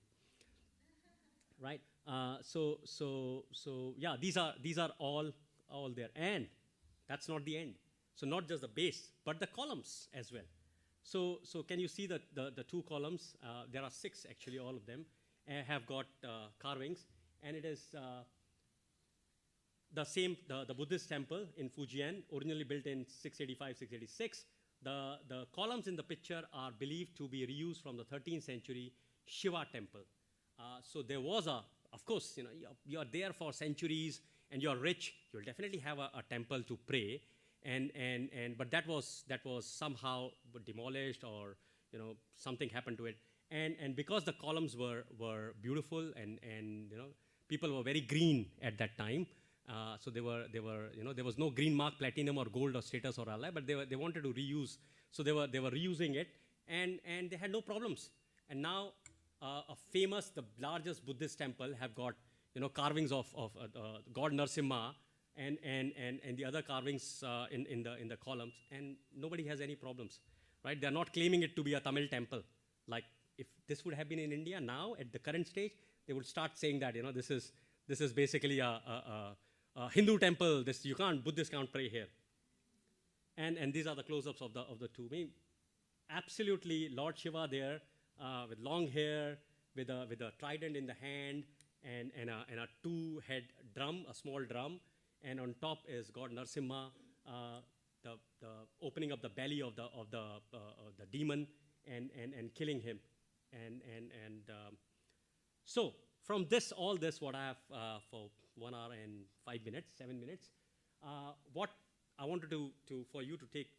right? So yeah, these are all there, and that's not the end. So not just the base, but the columns as well. So can you see the two columns? There are 6 actually, all of them have got carvings, and it is the same, the Buddhist temple in Fujian, originally built in 685, 686. The columns in the picture are believed to be reused from the 13th century Shiva temple. So there was of course, you are there for centuries and you are rich, you'll definitely have a temple to pray, but that was somehow demolished, or something happened to it. And because the columns were beautiful, and people were very green at that time, so they were there was no green mark, platinum or gold or status or ally, but they wanted to reuse, so they were reusing it, and they had no problems. And now the largest Buddhist temple have got carvings of God Narasimha and the other carvings in the columns, and nobody has any problems, right? They're not claiming it to be a Tamil temple. Like, if this would have been in India now at the current stage, they would start saying that this is basically a Hindu temple. Buddhists can't pray here. And these are the close-ups of the two. I mean, absolutely, Lord Shiva there with long hair, with a trident in the hand, and a 2-head drum, a small drum, and on top is God Narasimha, the opening of the belly of the demon, and killing him, so from all this, what I have for 1 hour and 7 minutes, what I wanted for you to take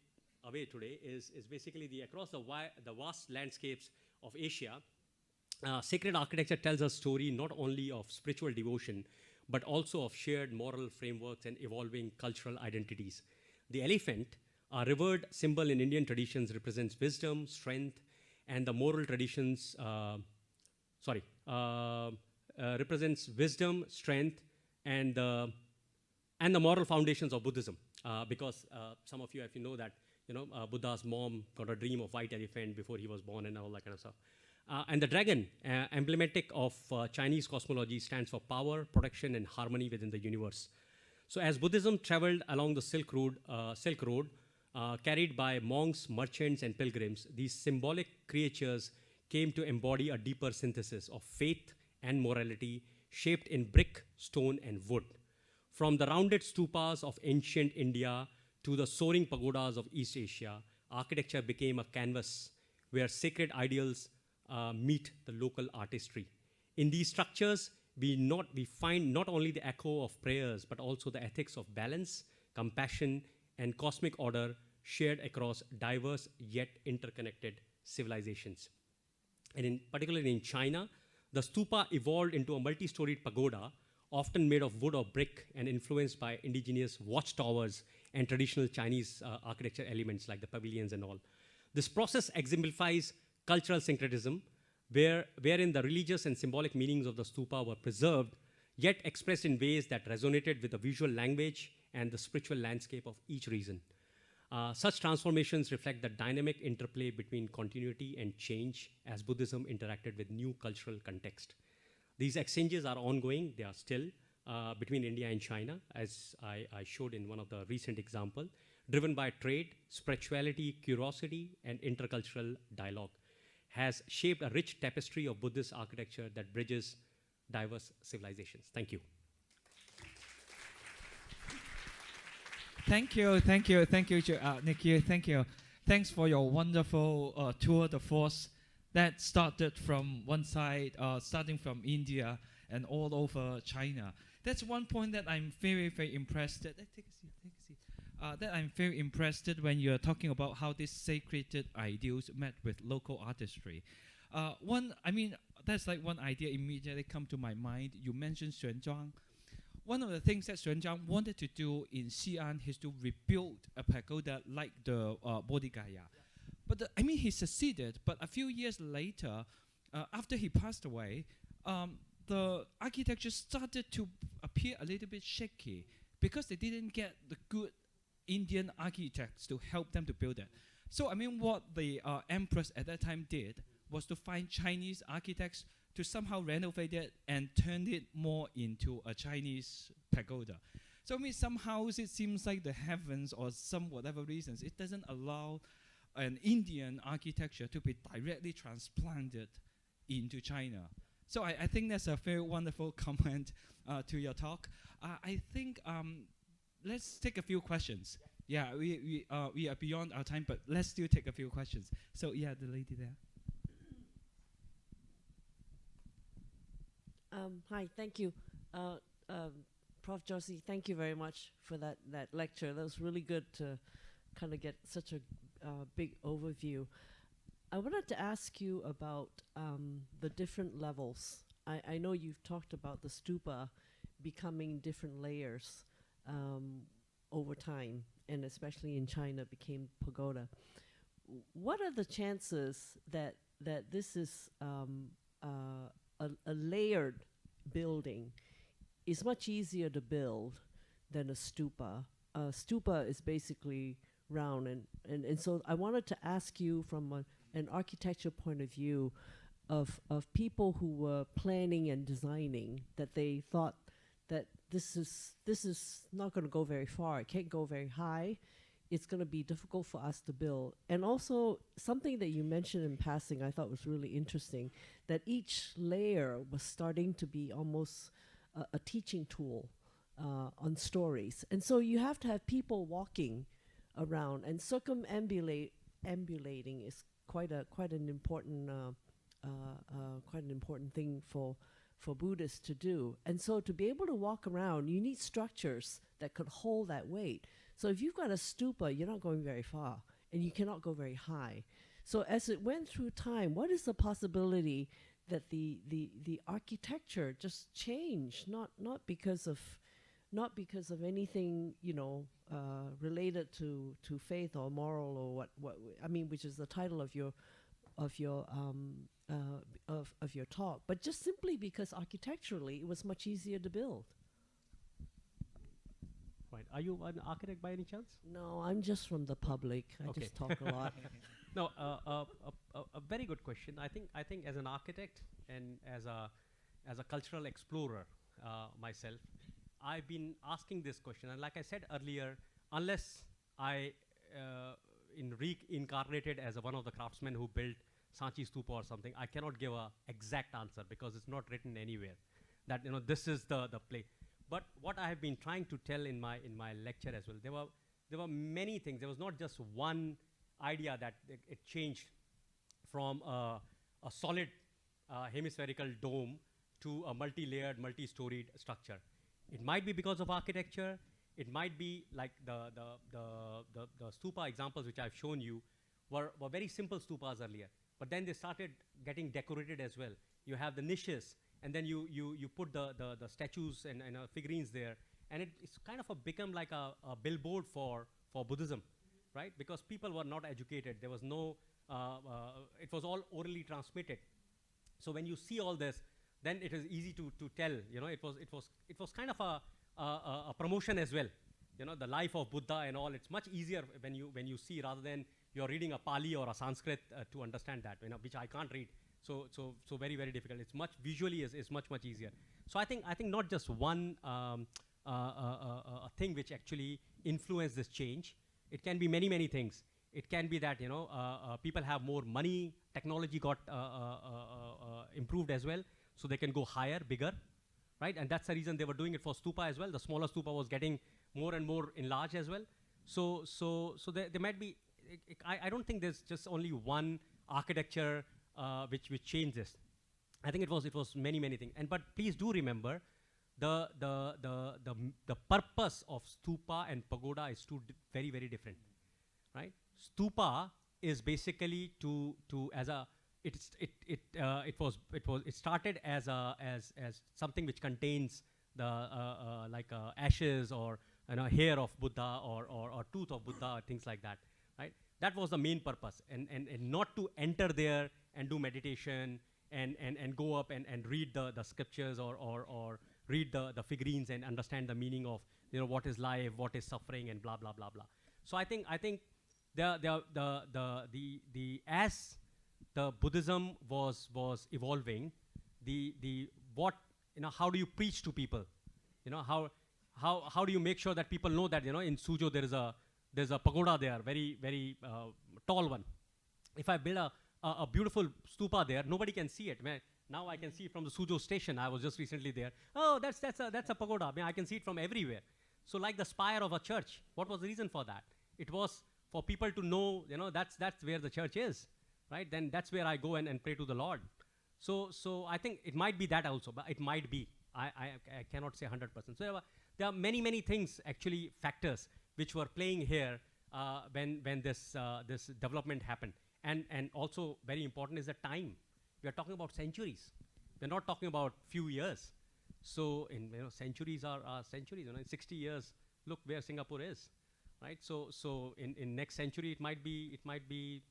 away today is basically across the vast landscapes of Asia. Sacred architecture tells a story not only of spiritual devotion, but also of shared moral frameworks and evolving cultural identities. The elephant, a revered symbol in Indian traditions, represents wisdom, strength, and the moral traditions. Represents wisdom, strength, and the moral foundations of Buddhism. Because some of you, if you know that, Buddha's mom got a dream of white elephant before he was born and all that kind of stuff. And the dragon, emblematic of Chinese cosmology, stands for power, protection, and harmony within the universe. So as Buddhism traveled along the Silk Road, carried by monks, merchants, and pilgrims, these symbolic creatures came to embody a deeper synthesis of faith and morality, shaped in brick, stone, and wood. From the rounded stupas of ancient India to the soaring pagodas of East Asia, architecture became a canvas where sacred ideals meet the local artistry. In these structures, we find not only the echo of prayers, but also the ethics of balance, compassion, and cosmic order shared across diverse yet interconnected civilizations. And particularly in China, the stupa evolved into a multi-storied pagoda, often made of wood or brick and influenced by indigenous watchtowers and traditional Chinese architecture elements like the pavilions and all. This process exemplifies cultural syncretism, wherein the religious and symbolic meanings of the stupa were preserved, yet expressed in ways that resonated with the visual language and the spiritual landscape of each region. Such transformations reflect the dynamic interplay between continuity and change as Buddhism interacted with new cultural context. These exchanges are ongoing. They are still between India and China, as I showed in one of the recent examples, driven by trade, spirituality, curiosity, and intercultural dialogue, has shaped a rich tapestry of Buddhist architecture that bridges diverse civilizations. Thank you. Thank you, Nikhil. Thank you. Thanks for your wonderful tour de force that started from one side, starting from India and all over China. That's one point that I'm very, very impressed. Take a seat. That I'm very impressed when you're talking about how these sacred ideals met with local artistry. That's like one idea immediately come to my mind. You mentioned Xuanzang. One of the things that Xuanzang wanted to do in Xi'an is to rebuild a pagoda like the Bodhi Gaya. But he succeeded. But a few years later, after he passed away, the architecture started to appear a little bit shaky because they didn't get the good Indian architects to help them to build it. So what the empress at that time did was to find Chinese architects to somehow renovate it and turn it more into a Chinese pagoda. So somehow it seems like the heavens, or some whatever reasons, it doesn't allow an Indian architecture to be directly transplanted into China. So I think that's a very wonderful comment to your talk. I think let's take a few questions. Yeah, we are beyond our time, but let's still take a few questions. So yeah, the lady there. Hi, thank you. Prof. Joshi, thank you very much for that lecture. That was really good to kind of get such a big overview. I wanted to ask you about the different levels. I know you've talked about the stupa becoming different layers over time, and especially in China became pagoda. What are the chances that this is a layered building is much easier to build than a stupa? A stupa is basically round, and so I wanted to ask you from an architecture point of view of people who were planning and designing, that they thought that this is not going to go very far. It can't go very high. It's going to be difficult for us to build. And also something that you mentioned in passing I thought was really interesting, that each layer was starting to be almost a teaching tool on stories. And so you have to have people walking around, and circumambulating is quite an important thing for Buddhists to do. And so to be able to walk around, you need structures that could hold that weight. So if you've got a stupa, you're not going very far, and you cannot go very high. So as it went through time, what is the possibility that the architecture just changed, not because of anything related to faith or moral or which is the title of your talk, but just simply because architecturally it was much easier to build. Right. Are you an architect by any chance? No, I'm just from the public. I just talk a lot. No, a very good question. I think as an architect and as a cultural explorer myself, I've been asking this question. And like I said earlier, unless I reincarnated as one of the craftsmen who built Sanchi Stupa or something, I cannot give a exact answer because it's not written anywhere that this is the play. But what I have been trying to tell in my lecture as well, there were many things. There was not just one idea that it changed from a solid hemispherical dome to a multi-layered, multi-storied structure. It might be because of architecture. It might be like the stupa examples which I've shown you were very simple stupas earlier. But then they started getting decorated as well. You have the niches, and then you put the statues and figurines there, and it's kind of become like a billboard for Buddhism, right? Because people were not educated. There was no, it was all orally transmitted. So when you see all this, then it is easy to tell. It was kind of a promotion as well. The life of Buddha and all. It's much easier when you see, rather than you're reading a Pali or a Sanskrit to understand that, which I can't read. So very, very difficult. It's much visually is much easier. So I think not just one thing which actually influenced this change. It can be many things. It can be that people have more money. Technology got improved as well. so they can go higher, bigger, right? And that's the reason they were doing it for stupa as well. The smaller stupa was getting more and more enlarged as well. So there might be, I don't think there's just only one architecture which changed this. I think it was many things. But please do remember, the purpose of stupa and pagoda is very different, right? Stupa is basically it started as something which contains the like ashes or hair of Buddha or tooth of Buddha or things like that, right? That was the main purpose, and not to enter there and do meditation and go up and read the scriptures or read the figurines and understand the meaning of what is life, what is suffering, and blah blah blah blah. So I think as the Buddhism was evolving, how do you preach to people? How do you make sure that people know that in Suzhou there's a pagoda there, very tall one. If I build a beautiful stupa there, nobody can see it. Now I can see it from the Suzhou station. I was just recently there. Oh, that's a pagoda. I can see it from everywhere. So like the spire of a church, what was the reason for that? It was for people to know, that's where the church is, right? Then that's where I go and pray to the Lord. So I think it might be that also, but it might be. I cannot say 100%. So there are many things, actually, factors which were playing here when this development happened. And also very important is the time. We are talking about centuries. We're not talking about few years. So centuries are centuries. In 60 years, look where Singapore is, right? So in next century it might be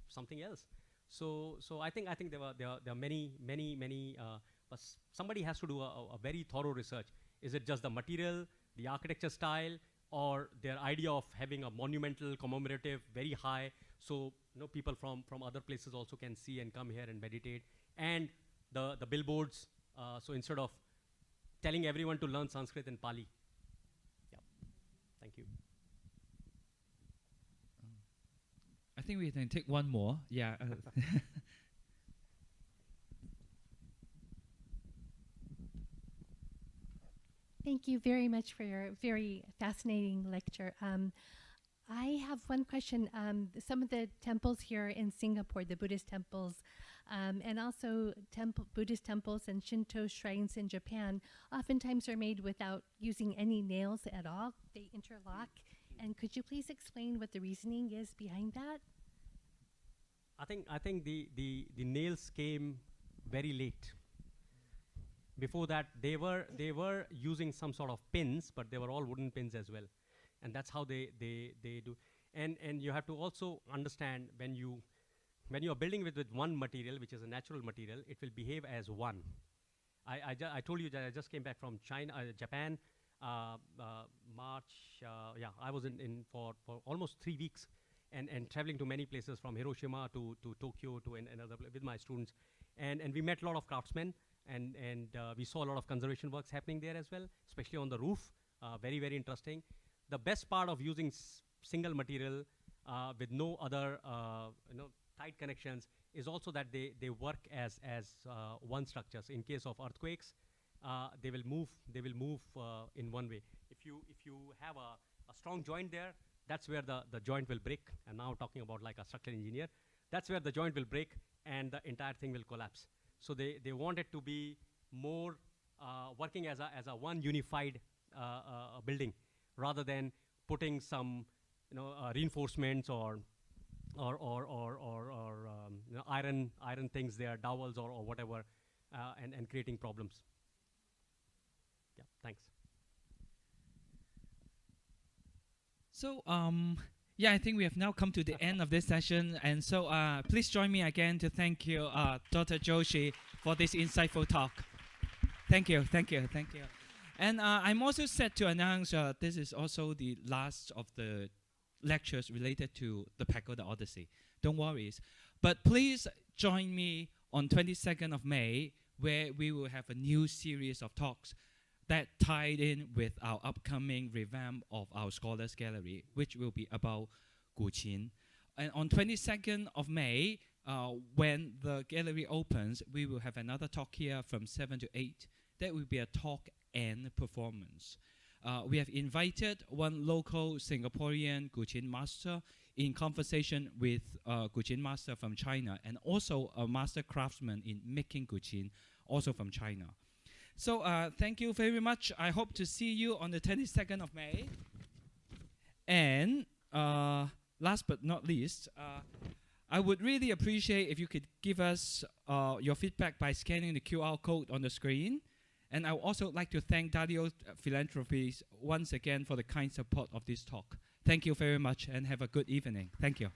something else. So I think there are many. But somebody has to do a very thorough research. Is it just the material, the architecture style, or their idea of having a monumental, commemorative, very high, so people from other places also can see and come here and meditate, and the billboards. So instead of telling everyone to learn Sanskrit and Pali. Yeah. Thank you. I think we can take one more. Yeah. Thank you very much for your very fascinating lecture. I have one question. Some of the temples here in Singapore, the Buddhist temples, and also Buddhist temples and Shinto shrines in Japan, oftentimes are made without using any nails at all. They interlock. And could you please explain what the reasoning is behind that? I think the nails came very late. Before that, they were using some sort of pins, but they were all wooden pins as well, and that's how they do. And you have to also understand, when you are building with one material, which is a natural material, it will behave as one. I told you that I just came back from Japan, March. I was in for almost 3 weeks, and traveling to many places, from Hiroshima to Tokyo to another place with my students, and we met a lot of craftsmen. And we saw a lot of conservation works happening there as well, especially on the roof. Very interesting. The best part of using single material with no other tight connections is also that they work as one structure. So in case of earthquakes, they will move in one way. If you have a strong joint there, that's where the joint will break. And now talking about like a structural engineer, that's where the joint will break and the entire thing will collapse. So they want it to be more working as a one unified building, rather than putting some reinforcements or iron things there, dowels or whatever, and creating problems. Yeah, thanks. So I think we have now come to the end of this session, and so please join me again to thank you, Dr. Joshi, for this insightful talk. Thank you. And I'm also set to announce this is also the last of the lectures related to the Pagoda Odyssey. Don't worry. But please join me on 22nd of May, where we will have a new series of talks that tied in with our upcoming revamp of our Scholars Gallery, which will be about Guqin. And on 22nd of May, when the gallery opens, we will have another talk here from 7 to 8. That will be a talk and performance. We have invited one local Singaporean Gujin master in conversation with Gujin master from China, and also a master craftsman in making Gujin, also from China. So thank you very much. I hope to see you on the 22nd of May. And last but not least, I would really appreciate if you could give us your feedback by scanning the QR code on the screen. And I would also like to thank Dario Philanthropies once again for the kind support of this talk. Thank you very much and have a good evening. Thank you.